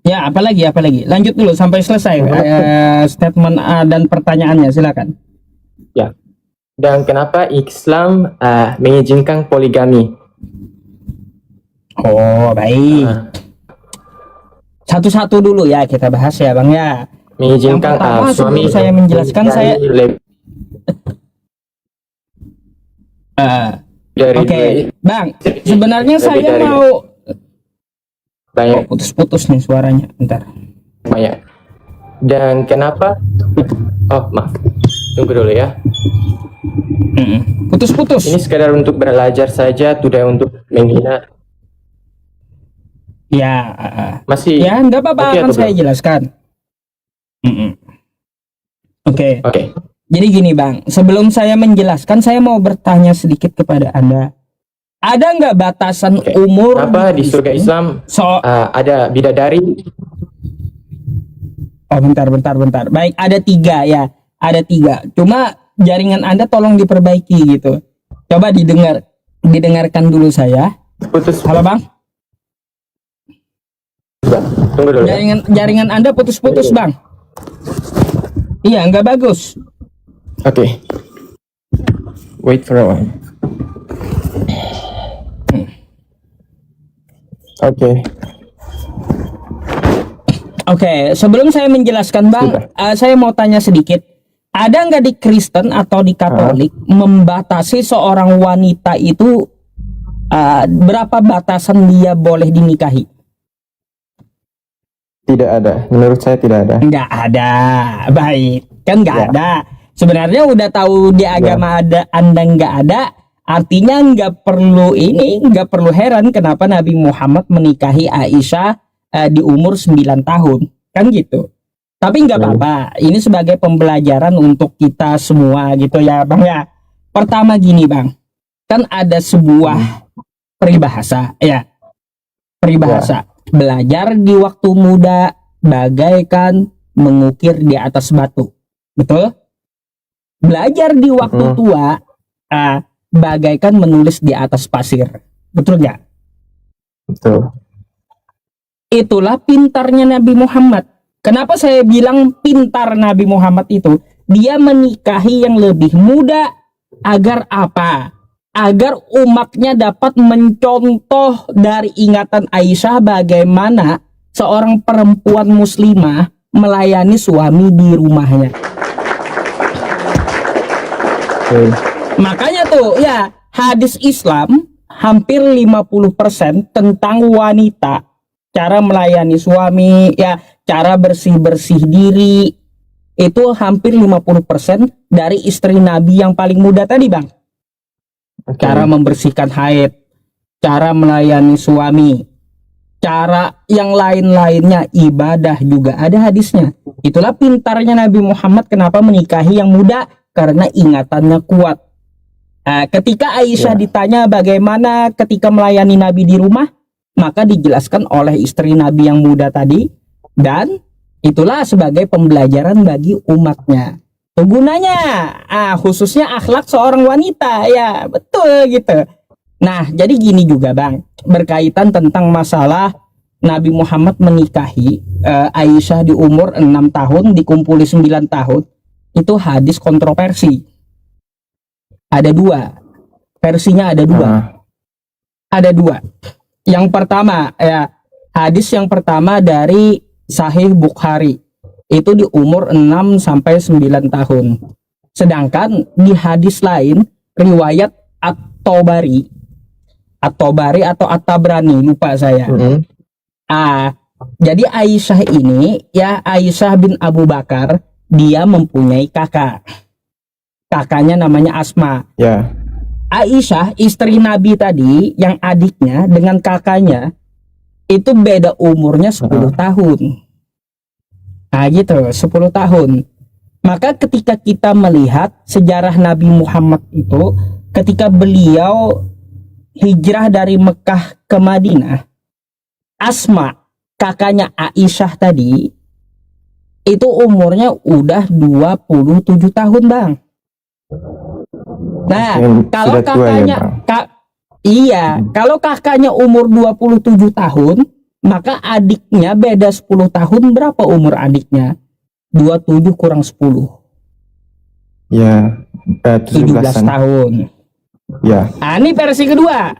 Ya, apalagi lanjut dulu sampai selesai statement dan pertanyaannya, silakan. Ya. Dan kenapa Islam mengizinkan poligami? Oh, baik. Satu-satu dulu ya kita bahas ya Bang ya. Mengizinkan suami saya menjelaskan saya Oke, Bang. Sebenarnya saya mau banyak putus-putus nih suaranya. Bentar. banyak. Dan kenapa? Oh, maaf. Tunggu dulu ya. Putus-putus. Ini sekadar untuk belajar saja, tidak untuk menghina. Ya, Masih. ya nggak apa-apa, Oke akan atau saya belum? jelaskan. Oke. Oke. Jadi gini Bang, sebelum saya menjelaskan, saya mau bertanya sedikit kepada Anda. Ada nggak batasan Oke. umur Kenapa di surga Kristen? Islam ada bidadari? Oh, bentar. Baik, ada 3 ya. Ada 3. Cuma jaringan Anda tolong diperbaiki gitu. Coba didengarkan dulu saya. Putus. Halo Bang, Tunggu dulu ya. jaringan Anda putus-putus Bang. Iya, nggak bagus. Oke. Wait for a while. Oke. Oke, sebelum saya menjelaskan Bang, saya mau tanya sedikit. Ada nggak di Kristen atau di Katolik membatasi seorang wanita itu berapa batasan dia boleh dinikahi? Tidak ada. Menurut saya tidak ada. Nggak ada. Baik, kan nggak Ya. ada. Sebenarnya udah tahu di agama ada, Anda nggak ada, artinya nggak perlu heran kenapa Nabi Muhammad menikahi Aisyah di umur 9 tahun, kan gitu. Tapi nggak apa-apa, ini sebagai pembelajaran untuk kita semua gitu ya Bang ya. Pertama gini Bang, kan ada sebuah peribahasa ya, peribahasa. Belajar di waktu muda bagaikan mengukir di atas batu, betul? Belajar di waktu tua bagaikan menulis di atas pasir, betul nggak? Betul. Itulah pintarnya Nabi Muhammad. Kenapa saya bilang pintar Nabi Muhammad itu? Dia menikahi yang lebih muda agar apa? Agar umatnya dapat mencontoh dari ingatan Aisyah bagaimana seorang perempuan muslimah melayani suami di rumahnya. Makanya tuh ya, hadis Islam hampir 50% tentang wanita, cara melayani suami, ya, cara bersih-bersih diri, itu hampir 50% dari istri Nabi yang paling muda tadi Bang. Cara membersihkan haid, cara melayani suami, cara yang lain-lainnya, ibadah juga ada hadisnya. Itulah pintarnya Nabi Muhammad kenapa menikahi yang muda, karena ingatannya kuat. Ketika Aisyah ditanya bagaimana ketika melayani Nabi di rumah, maka dijelaskan oleh istri Nabi yang muda tadi, dan itulah sebagai pembelajaran bagi umatnya. Itu gunanya, khususnya akhlak seorang wanita, ya betul gitu. Nah, jadi gini juga Bang, berkaitan tentang masalah Nabi Muhammad menikahi Aisyah di umur 6 tahun, dikumpuli 9 tahun, itu hadis kontroversi. Ada 2, versinya ada 2. Ada 2. Yang pertama, ya, hadis yang pertama dari Sahih Bukhari. Itu di umur 6 sampai 9 tahun. Sedangkan di hadis lain riwayat At-Tabari atau At-Tabrani, lupa saya. Jadi Aisyah ini, ya, Aisyah bin Abu Bakar, dia mempunyai kakak. Kakaknya namanya Asma. Ya. Aisyah istri Nabi tadi yang adiknya dengan kakaknya itu beda umurnya 10 tahun. Nah gitu, 10 tahun. Maka ketika kita melihat sejarah Nabi Muhammad itu, ketika beliau hijrah dari Mekah ke Madinah, Asma, kakaknya Aisyah tadi, itu umurnya udah 27 tahun Bang. Nah, kalau kakaknya kalau kakaknya umur 27 tahun, maka adiknya beda 10 tahun. Berapa umur adiknya? 27 kurang 10. Ya, 17 tahun. Ya. Ini versi kedua.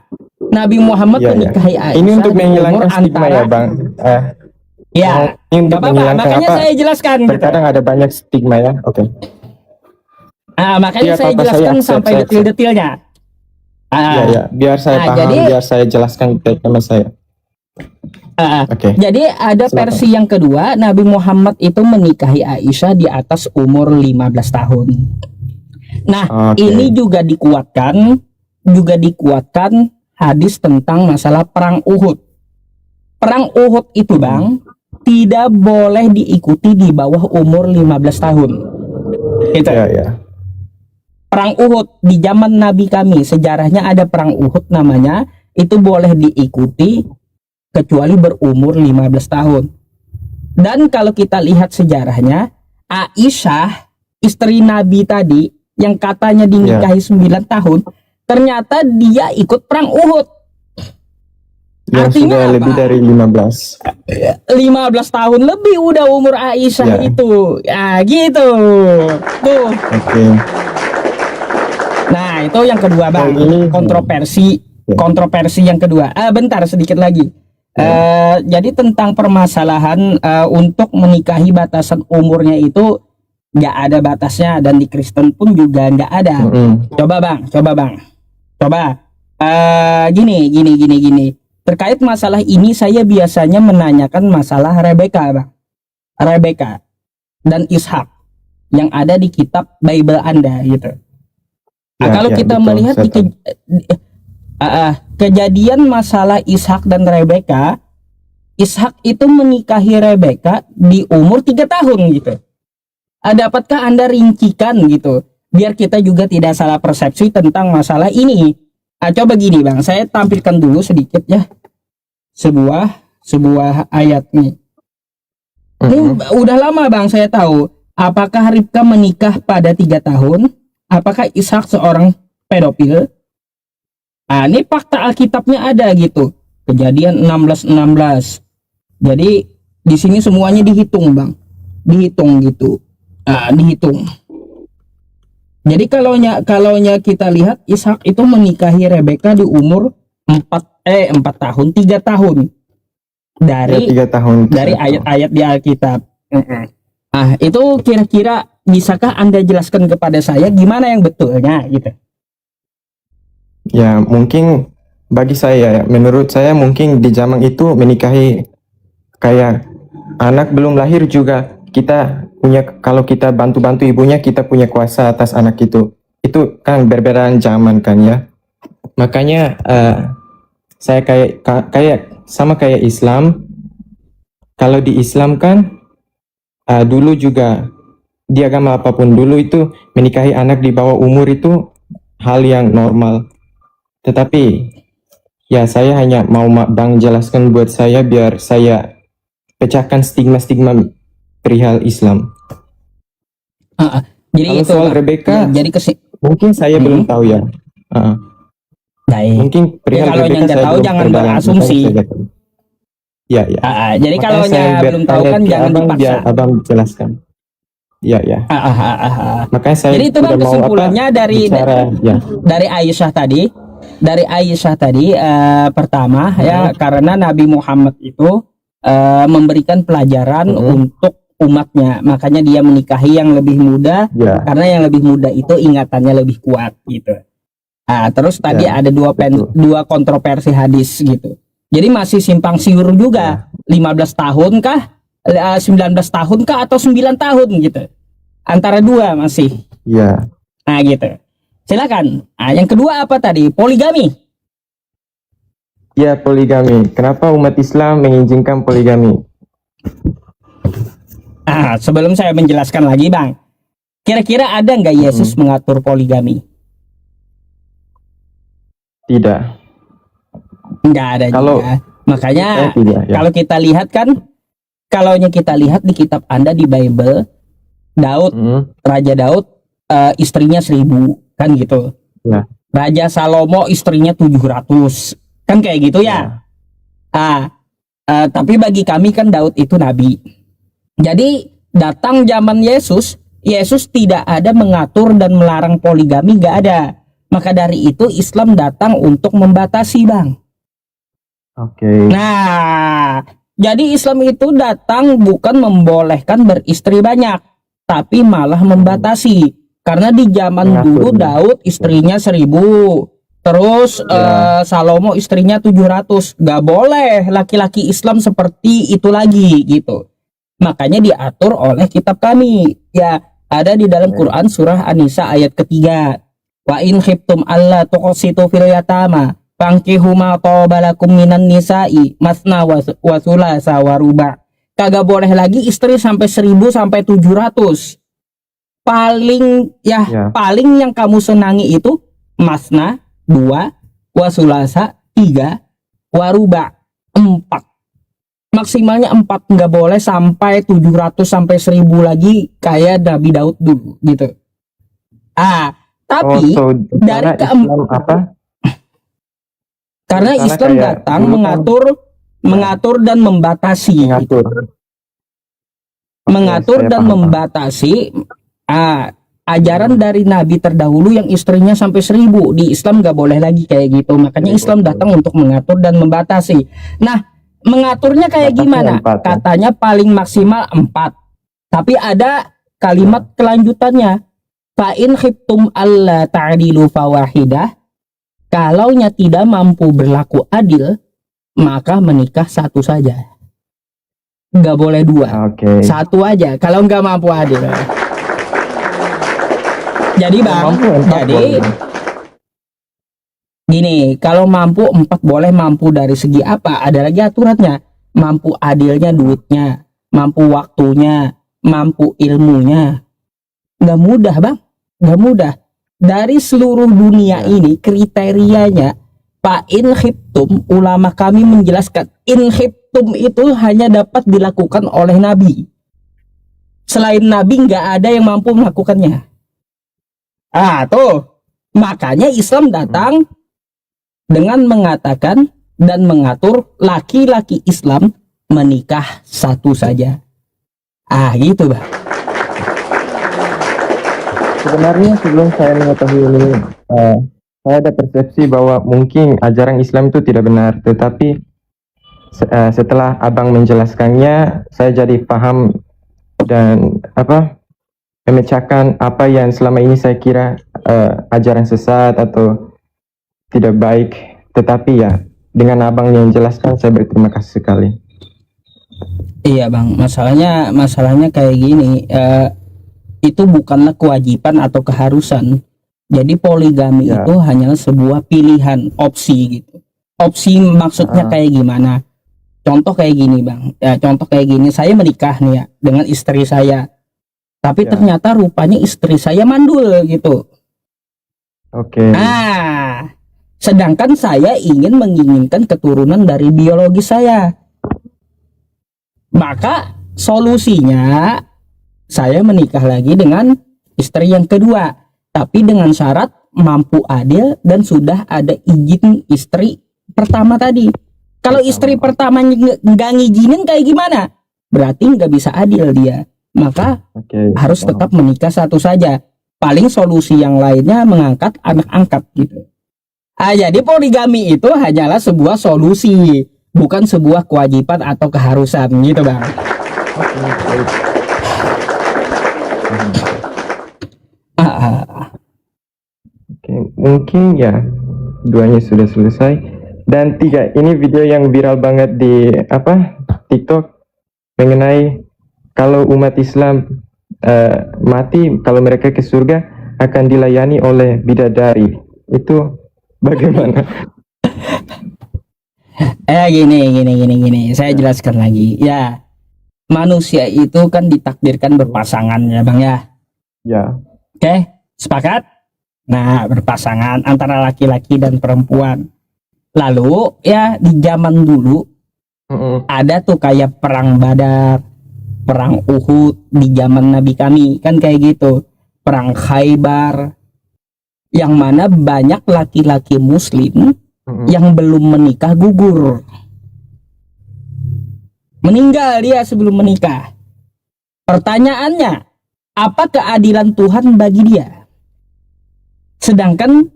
Nabi Muhammad menikahi Aisyah. Ini untuk di menghilangkan umur stigma ya, Bang. Ya, ini untuk nggak apa-apa. menghilangkan Makanya saya jelaskan. Terkadang ada banyak stigma ya. Oke. Makanya Ya, saya apa-apa, jelaskan saya sampai accept. detil-detilnya. Ya, biar saya paham, jadi- biar saya jelaskan ke teman saya. Oke. Jadi ada Silakan. versi yang kedua, Nabi Muhammad itu menikahi Aisyah di atas umur 15 tahun. Nah, Oke. ini juga dikuatkan hadis tentang masalah perang Uhud. Perang Uhud itu, Bang, tidak boleh diikuti di bawah umur 15 tahun. Itu. Ya. Perang Uhud di zaman Nabi kami, sejarahnya ada perang Uhud namanya, itu boleh diikuti kecuali berumur 15 tahun. Dan kalau kita lihat sejarahnya, Aisyah, istri Nabi tadi, yang katanya dinikahi 9 tahun, ternyata dia ikut perang Uhud. Yang Artinya sudah apa? lebih dari 15. 15 tahun lebih udah umur Aisyah Ya. itu. Ya, gitu. Tuh. Oke. Nah, itu yang kedua, Bang. Ini- Kontroversi Ya. kontroversi yang kedua. Bentar sedikit lagi. Jadi tentang permasalahan untuk menikahi batasan umurnya itu nggak ada batasnya, dan di Kristen pun juga nggak ada. Coba Bang. Gini. Terkait masalah ini saya biasanya menanyakan masalah Rebeka, Bang. Rebeka dan Ishak yang ada di kitab Bible Anda gitu. Nah, kalau kita betul, melihat saya tahu. kejadian masalah Ishak dan Rebeka, Ishak itu menikahi Rebeka di umur 3 tahun gitu. Dapatkah Anda rincikan gitu, biar kita juga tidak salah persepsi tentang masalah ini? Coba gini, Bang, saya tampilkan dulu sedikit ya, sebuah ayat nih. Ini udah lama, Bang, saya tahu. Apakah Ribka menikah pada 3 tahun? Apakah Ishak seorang pedofil? Ini fakta Alkitabnya ada gitu. Kejadian 16:16. Jadi di sini semuanya dihitung, Bang. Dihitung gitu. Dihitung. Jadi kalaunya kita lihat, Ishak itu menikahi Rebeka di umur 4 tahun, 3 tahun. Dari 3 tahun. dari ayat-ayat di Alkitab. Itu kira-kira bisakah Anda jelaskan kepada saya gimana yang betulnya gitu? Ya, mungkin bagi saya, menurut saya mungkin di zaman itu menikahi kayak anak belum lahir juga kita punya, kalau kita bantu-bantu ibunya kita punya kuasa atas anak itu. Itu kan berbedaan zaman kan ya. Makanya saya kayak sama kayak Islam. Kalau di Islam kan dulu juga di agama apapun dulu itu menikahi anak di bawah umur itu hal yang normal. Tetapi ya saya hanya mau Bang jelaskan buat saya biar saya pecahkan stigma-stigma perihal Islam. Jadi Kalau itu, soal Bang. Rebeka, Jadi mungkin saya belum tahu ya. baik. Mungkin perihal kalau Rebeka yang nggak saya tahu belum jangan terdalam, berasumsi. makanya saya nggak tahu. Ya. Jadi Makanya kalau saya belum tahu bertanya kan ke jangan abang, dipaksa. biar abang jelaskan. Ya. Makanya saya Jadi itu, Bang, udah mau kesimpulannya bicara, ya. dari Aisyah tadi. Dari Aisyah tadi, pertama ya, karena Nabi Muhammad itu memberikan pelajaran untuk umatnya, makanya dia menikahi yang lebih muda, Ya. karena yang lebih muda itu ingatannya lebih kuat gitu. Terus tadi Ya, ada betul. dua kontroversi hadis gitu. Jadi masih simpang siur juga. 15 tahun kah, 19 tahun kah, atau 9 tahun gitu. Antara dua masih. Ya. Gitu. Silakan. Yang kedua apa tadi? Poligami. Ya, poligami. Kenapa umat Islam mengizinkan poligami? Sebelum saya menjelaskan lagi, Bang, kira-kira ada nggak Yesus mengatur poligami? Tidak. Nggak ada Kalau- juga. Makanya tidak, ya. kalau kita lihat kan, kalaunya kita lihat di kitab Anda di Bible, Daud, Raja Daud, istrinya 1000 kan gitu. Ya. Raja Salomo istrinya 700 kan kayak gitu ya. Tapi bagi kami kan Daud itu nabi. Jadi datang zaman Yesus tidak ada mengatur dan melarang poligami, nggak ada. Maka dari itu Islam datang untuk membatasi, Bang. Oke. Nah, jadi Islam itu datang bukan membolehkan beristri banyak, tapi malah membatasi. Karena di zaman Mengatur, dulu ya. Daud istrinya 1000, Terus Salomo istrinya 700. Gak boleh laki-laki Islam seperti itu lagi gitu. Makanya diatur oleh kitab kami. Ya, ada di dalam Quran surah An-Nisa ayat ketiga. Wa in khiftum alla tuqsitu fil yatama fankihu ma tabalakum minan nisa'i masna wa thulatsa wa ruba'. Kagak boleh lagi istri sampai 1000 sampai 700. Paling paling yang kamu senangi itu masna 2, wasulasa 3, waruba 4. Maksimalnya 4, nggak boleh sampai 700 sampai 1000 lagi kayak Nabi Daud dulu gitu. Tapi dari keempat, karena Islam datang mengatur dan membatasi. Mengatur dan membatasi ajaran dari Nabi terdahulu yang istrinya sampai 1000. Di Islam nggak boleh lagi kayak gitu. Makanya Islam datang untuk mengatur dan membatasi. Nah, mengaturnya kayak gimana? Katanya paling maksimal 4. Tapi ada kalimat kelanjutannya. Fa in khiftum alla ta'dilu fawahidah. Kalaunya tidak mampu berlaku adil, maka menikah satu saja. Nggak boleh 2. Satu aja kalau nggak mampu adil. Jadi Bang, gini, kalau mampu 4 boleh, mampu dari segi apa? Ada lagi aturannya. Mampu adilnya duitnya, mampu waktunya, mampu ilmunya. Nggak mudah Bang, nggak mudah. Dari seluruh dunia ini kriterianya, Pak in khiftum, ulama kami menjelaskan, in khiftum itu hanya dapat dilakukan oleh Nabi. Selain Nabi nggak ada yang mampu melakukannya. Tuh, makanya Islam datang dengan mengatakan dan mengatur laki-laki Islam menikah satu saja. Gitu Bang. Sebenarnya sebelum saya mengetahui ini, saya ada persepsi bahwa mungkin ajaran Islam itu tidak benar. Tetapi setelah abang menjelaskannya, saya jadi paham dan memecahkan apa yang selama ini saya kira ajaran sesat atau tidak baik. Tetapi ya, dengan abang yang jelaskan, saya berterima kasih sekali. Iya Bang, masalahnya kayak gini, itu bukanlah kewajiban atau keharusan. Jadi poligami itu hanyalah sebuah pilihan, opsi gitu. Opsi maksudnya kayak gimana? Contoh kayak gini Bang, contoh kayak gini, saya menikah nih ya dengan istri saya. Tapi ternyata rupanya istri saya mandul gitu. Sedangkan saya menginginkan keturunan dari biologi saya. Maka solusinya saya menikah lagi dengan istri yang kedua. Tapi dengan syarat mampu adil dan sudah ada izin istri pertama tadi. Kalau istri pertama nggak ngizinin kayak gimana? Berarti nggak bisa adil dia. Maka harus tetap menikah satu saja. Paling solusi yang lainnya mengangkat anak angkat gitu. Jadi poligami itu hanyalah sebuah solusi, bukan sebuah kewajiban atau keharusan gitu Bang. Mungkin ya duanya sudah selesai. Dan 3, ini video yang viral banget di TikTok mengenai kalau umat Islam mati, kalau mereka ke surga akan dilayani oleh bidadari. Itu bagaimana? Gini. Saya jelaskan lagi. Ya, manusia itu kan ditakdirkan berpasangan ya Bang ya. Ya. Oke, sepakat? Nah, berpasangan antara laki-laki dan perempuan. Lalu ya di zaman dulu ada tuh kayak perang Badar, perang Uhud di zaman Nabi kami kan kayak gitu, perang Khaybar, yang mana banyak laki-laki Muslim yang belum menikah gugur, meninggal dia sebelum menikah. Pertanyaannya, apa keadilan Tuhan bagi dia? Sedangkan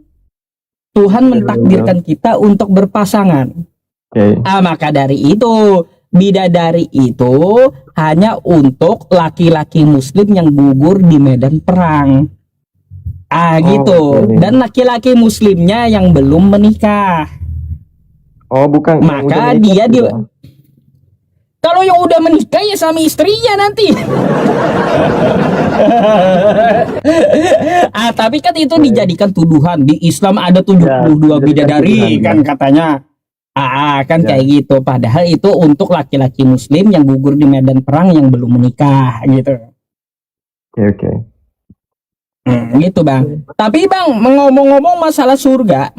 Tuhan mentakdirkan kita untuk berpasangan. Maka dari itu bidadari itu hanya untuk laki-laki Muslim yang gugur di medan perang. Gitu. oke. Dan laki-laki muslimnya yang belum menikah. Oh, bukan. yang udah Maka menikah dia di tidak. kalau yang udah menikah ya sama istrinya nanti. Tapi kan itu dijadikan tuduhan. Di Islam ada 72 dijadikan bidadari tuduhan, kan ya. katanya. Kan Ya. kayak gitu. Padahal itu untuk laki-laki muslim yang gugur di medan perang yang belum menikah gitu. Oke, oke. Gitu bang. Tapi bang, ngomong-ngomong masalah surga,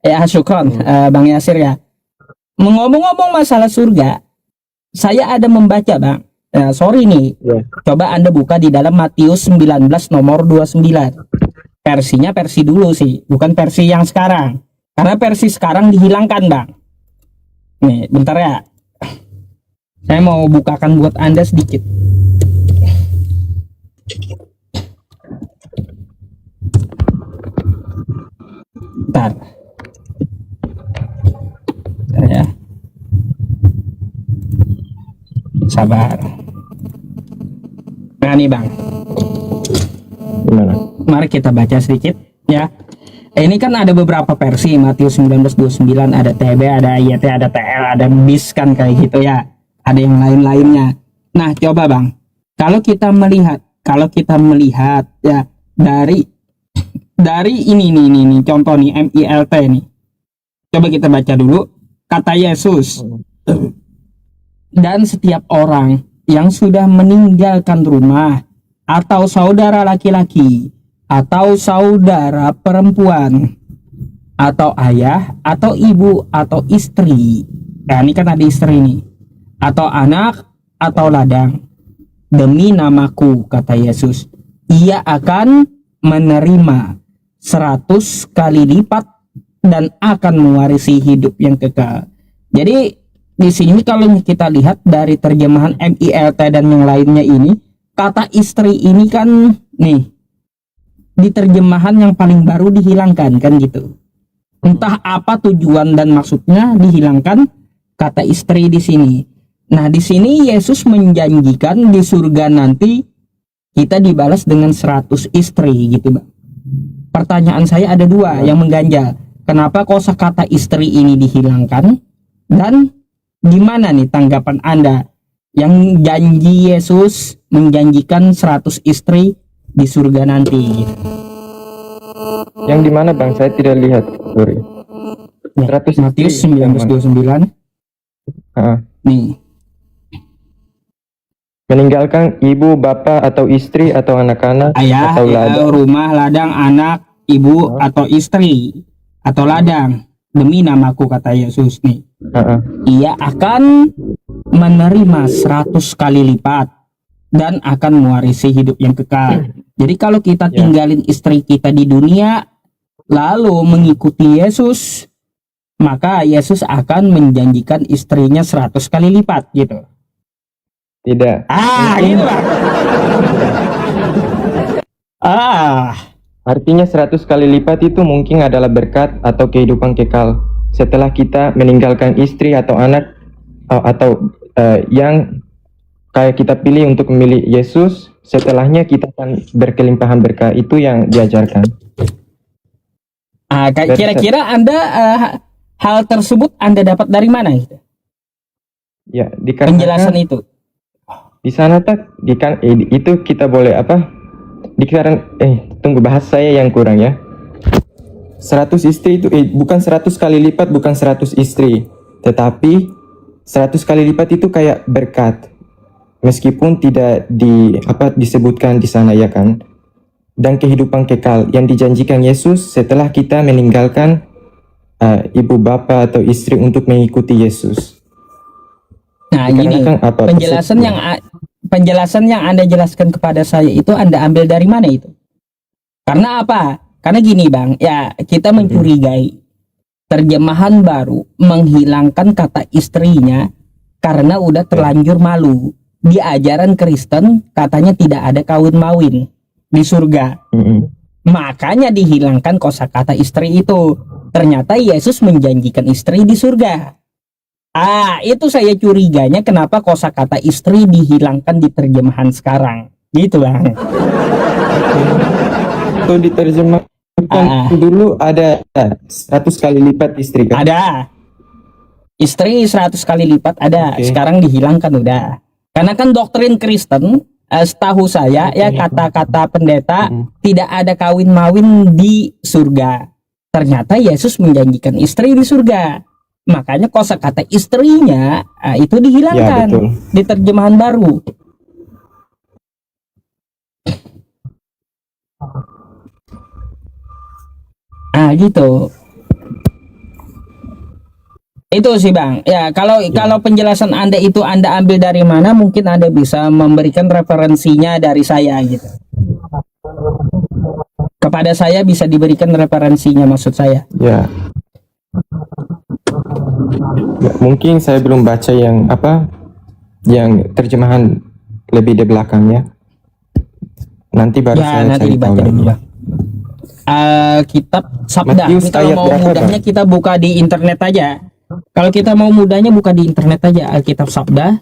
ya syukron, bang Yasir ya. Ngomong-ngomong masalah surga, saya ada membaca bang. Sorry nih, Ya. coba anda buka di dalam Matius 19 nomor 29. Versinya versi dulu sih, bukan versi yang sekarang. Karena versi sekarang dihilangkan bang. Nih, bentar ya. Saya mau bukakan buat anda sedikit. Bentar. Bentar ya. Sabar. Nah nih bang, Gimana? mari kita baca sedikit ya. Ini kan ada beberapa versi Matius 19:29, ada TB, ada IYT, ada TL, ada BIS kan kayak gitu ya. Ada yang lain-lainnya. Nah, coba Bang, kalau kita melihat ya dari ini contoh nih MILT nih. Coba kita baca dulu kata Yesus. Dan setiap orang yang sudah meninggalkan rumah atau saudara laki-laki atau saudara perempuan atau ayah atau ibu atau istri, nah ini kan ada istri nih, atau anak atau ladang demi namaku, kata Yesus, ia akan menerima 100 kali lipat dan akan mewarisi hidup yang kekal. Jadi di sini kalau kita lihat dari terjemahan MILT dan yang lainnya ini, kata istri ini kan nih di terjemahan yang paling baru dihilangkan kan gitu. Entah apa tujuan dan maksudnya dihilangkan kata istri di sini. Nah, di sini Yesus menjanjikan di surga nanti kita dibalas dengan 100 istri gitu, Bang. Pertanyaan saya ada dua yang mengganjal. Kenapa kosakata istri ini dihilangkan? Dan gimana nih tanggapan Anda yang janji Yesus menjanjikan 100 istri di surga nanti? Yang di mana bang? Saya tidak lihat. Sorry. 100 Matius istri yang mana? 19:29. Nih. Meninggalkan ibu, bapak, atau istri, atau anak-anak, Ayah, atau ladang. rumah, ladang, anak, ibu, atau istri, atau ladang, demi namaku, kata Yesus nih. Ia akan menerima 100 kali lipat dan akan mewarisi hidup yang kekal. Jadi kalau kita tinggalin istri kita di dunia lalu mengikuti Yesus, maka Yesus akan menjanjikan istrinya 100 kali lipat gitu. Tidak. Gitu Bang. Artinya 100 kali lipat itu mungkin adalah berkat atau kehidupan kekal setelah kita meninggalkan istri atau anak atau yang kayak kita pilih untuk memilih Yesus. Setelahnya kita akan berkelimpahan berkah, itu yang diajarkan. Kira-kira Anda hal tersebut Anda dapat dari mana gitu? Ya, Penjelasan itu. Di sana itu kita boleh apa? Tunggu, bahas saya yang kurang ya. 100 istri itu bukan 100 kali lipat, bukan 100 istri, tetapi 100 kali lipat itu kayak berkat. Meskipun tidak disebutkan di sana ya kan. Dan kehidupan kekal yang dijanjikan Yesus setelah kita meninggalkan ibu bapa atau istri untuk mengikuti Yesus. Nah, gini, penjelasan yang Anda jelaskan kepada saya itu Anda ambil dari mana itu? Karena apa? Karena gini Bang, ya kita mencurigai terjemahan baru menghilangkan kata istrinya karena udah terlanjur malu. Di ajaran Kristen katanya tidak ada kawin-mawin di surga. Makanya dihilangkan kosakata istri itu. Ternyata Yesus menjanjikan istri di surga. Itu saya curiganya kenapa kosakata istri dihilangkan di terjemahan sekarang. Gitu Bang. Waktu diterjemahkan dulu ada 100 kali lipat istri kan? Ada. Istri 100 kali lipat ada. Oke. Sekarang dihilangkan udah. Karena kan doktrin Kristen, setahu saya ya kata-kata pendeta tidak ada kawin-mawin di surga. Ternyata Yesus menjanjikan istri di surga. Makanya kosakata istrinya itu dihilangkan Ya, betul. di terjemahan baru. Gitu. Itu sih Bang. Ya, kalau penjelasan Anda itu Anda ambil dari mana, mungkin Anda bisa memberikan referensinya dari saya gitu. Kepada saya bisa diberikan referensinya, maksud saya. Ya. Ya, mungkin saya belum baca yang terjemahan lebih di belakangnya. Nanti baru Ya, saya nanti cari tahu dibaca lagi. dulu Bang. Kitab Sabda. Matius Ini kalau ayat mau berapa, mudahnya Bang? kita buka di internet aja. Kalau kita mau mudahnya buka di internet aja Alkitab Sabda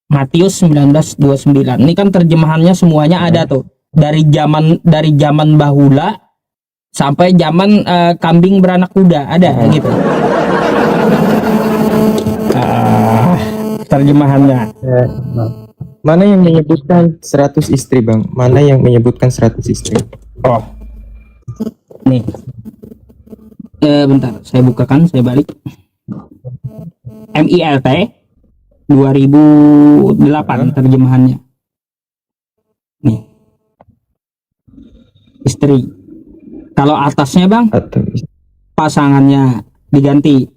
Matius 19:29. Ini kan terjemahannya semuanya ada tuh. Dari zaman bahula sampai zaman kambing beranak kuda ada gitu. Terjemahannya. Ya. Mana yang menyebutkan 100 istri, Bang? Mana yang menyebutkan 100 istri? Oh. Nih. Bentar, saya bukakan, saya balik. MILT 2008 terjemahannya. Nih. Istri. Kalau atasnya Bang, Atau pasangannya diganti.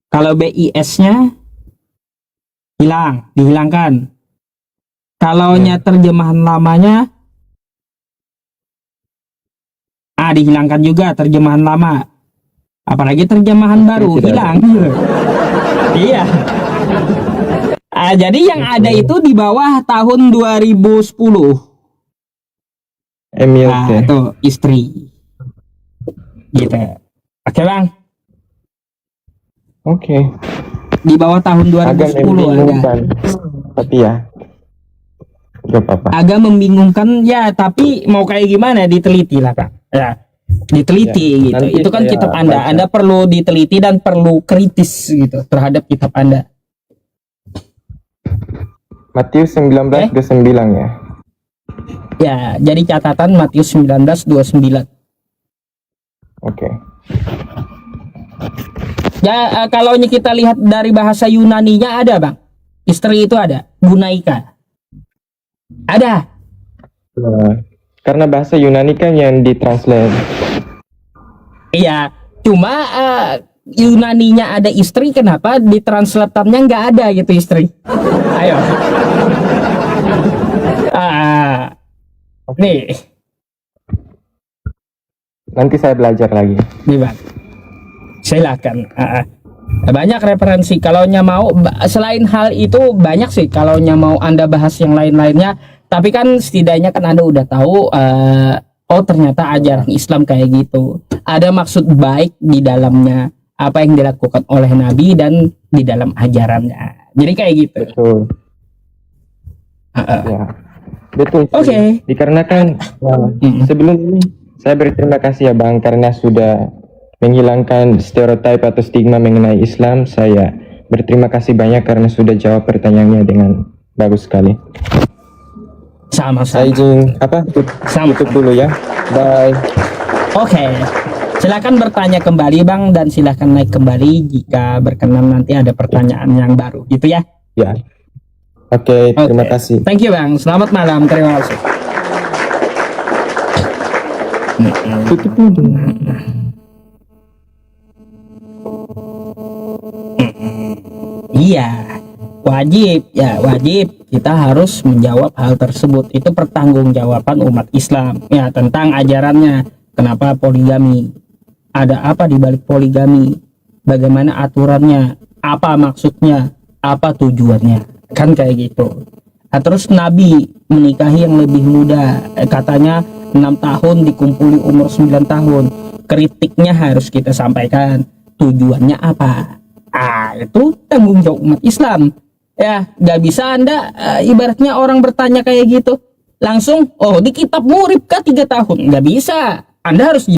Kalau BIS-nya dihilangkan. Kalau terjemahan lamanya dihilangkan juga terjemahan lama. Apalagi terjemahan baru tidak hilang. Iya. Jadi yang ada itu di bawah tahun 2010. MILT. Tuh istri. Gitu. Oke Bang. Oke. Di bawah tahun Agak 2010 ada. membingungkan. Tapi ya. Gak apa-apa. Agak membingungkan ya, tapi mau kayak gimana diteliti lah Kak. Ya. Diteliti Ya, gitu. nanti Itu kan saya kitab Anda. baca. Anda perlu diteliti dan perlu kritis gitu terhadap kitab Anda. Matius 19:29 ya. Ya, jadi catatan Matius 19:29. Oke. Ya, kalau kita lihat dari bahasa Yunaninya ada, Bang. Istri itu ada, gunaika. Ada. Karena bahasa Yunani kan yang ditranslate. Iya, cuma Yunaninya ada istri, kenapa di translatannya nggak ada gitu istri? Ayo. Nih, Nanti saya belajar lagi. nih Bang. Silakan. Banyak referensi. Kalau mau selain hal itu banyak sih. Kalau mau Anda bahas yang lain-lainnya. Tapi kan setidaknya kan Anda udah tahu. Oh ternyata ajaran Islam kayak gitu. Ada maksud baik di dalamnya. Apa yang dilakukan oleh Nabi dan di dalam ajarannya. Jadi kayak gitu. Betul. Ya. Betul. Oke. Dikarenakan sebelum ini saya berterima kasih ya Bang karena sudah menghilangkan stereotip atau stigma mengenai Islam. Saya berterima kasih banyak karena sudah jawab pertanyaannya dengan bagus sekali. Saya Sama-sama. izin Sama. tutup dulu ya. Bye. Oke. Silakan bertanya kembali Bang dan silakan naik kembali jika berkenan nanti ada pertanyaan yang baru gitu ya. Ya. Oke, terima Oke. kasih. Thank you Bang. Selamat malam. Terima kasih. Tutup dulu. Iya. Wajib kita harus menjawab hal tersebut. Itu pertanggungjawaban umat Islam ya tentang ajarannya. Kenapa poligami? Ada apa di balik poligami? Bagaimana aturannya? Apa maksudnya? Apa tujuannya? Kan kayak gitu. Nah, terus Nabi menikahi yang lebih muda. Katanya 6 tahun dikumpuli umur 9 tahun. Kritiknya harus kita sampaikan. Tujuannya apa? Itu tanggung jawab umat Islam. Ya, nggak bisa Anda ibaratnya orang bertanya kayak gitu. langsung, oh di kitab murid kah 3 tahun? Nggak bisa. Anda harus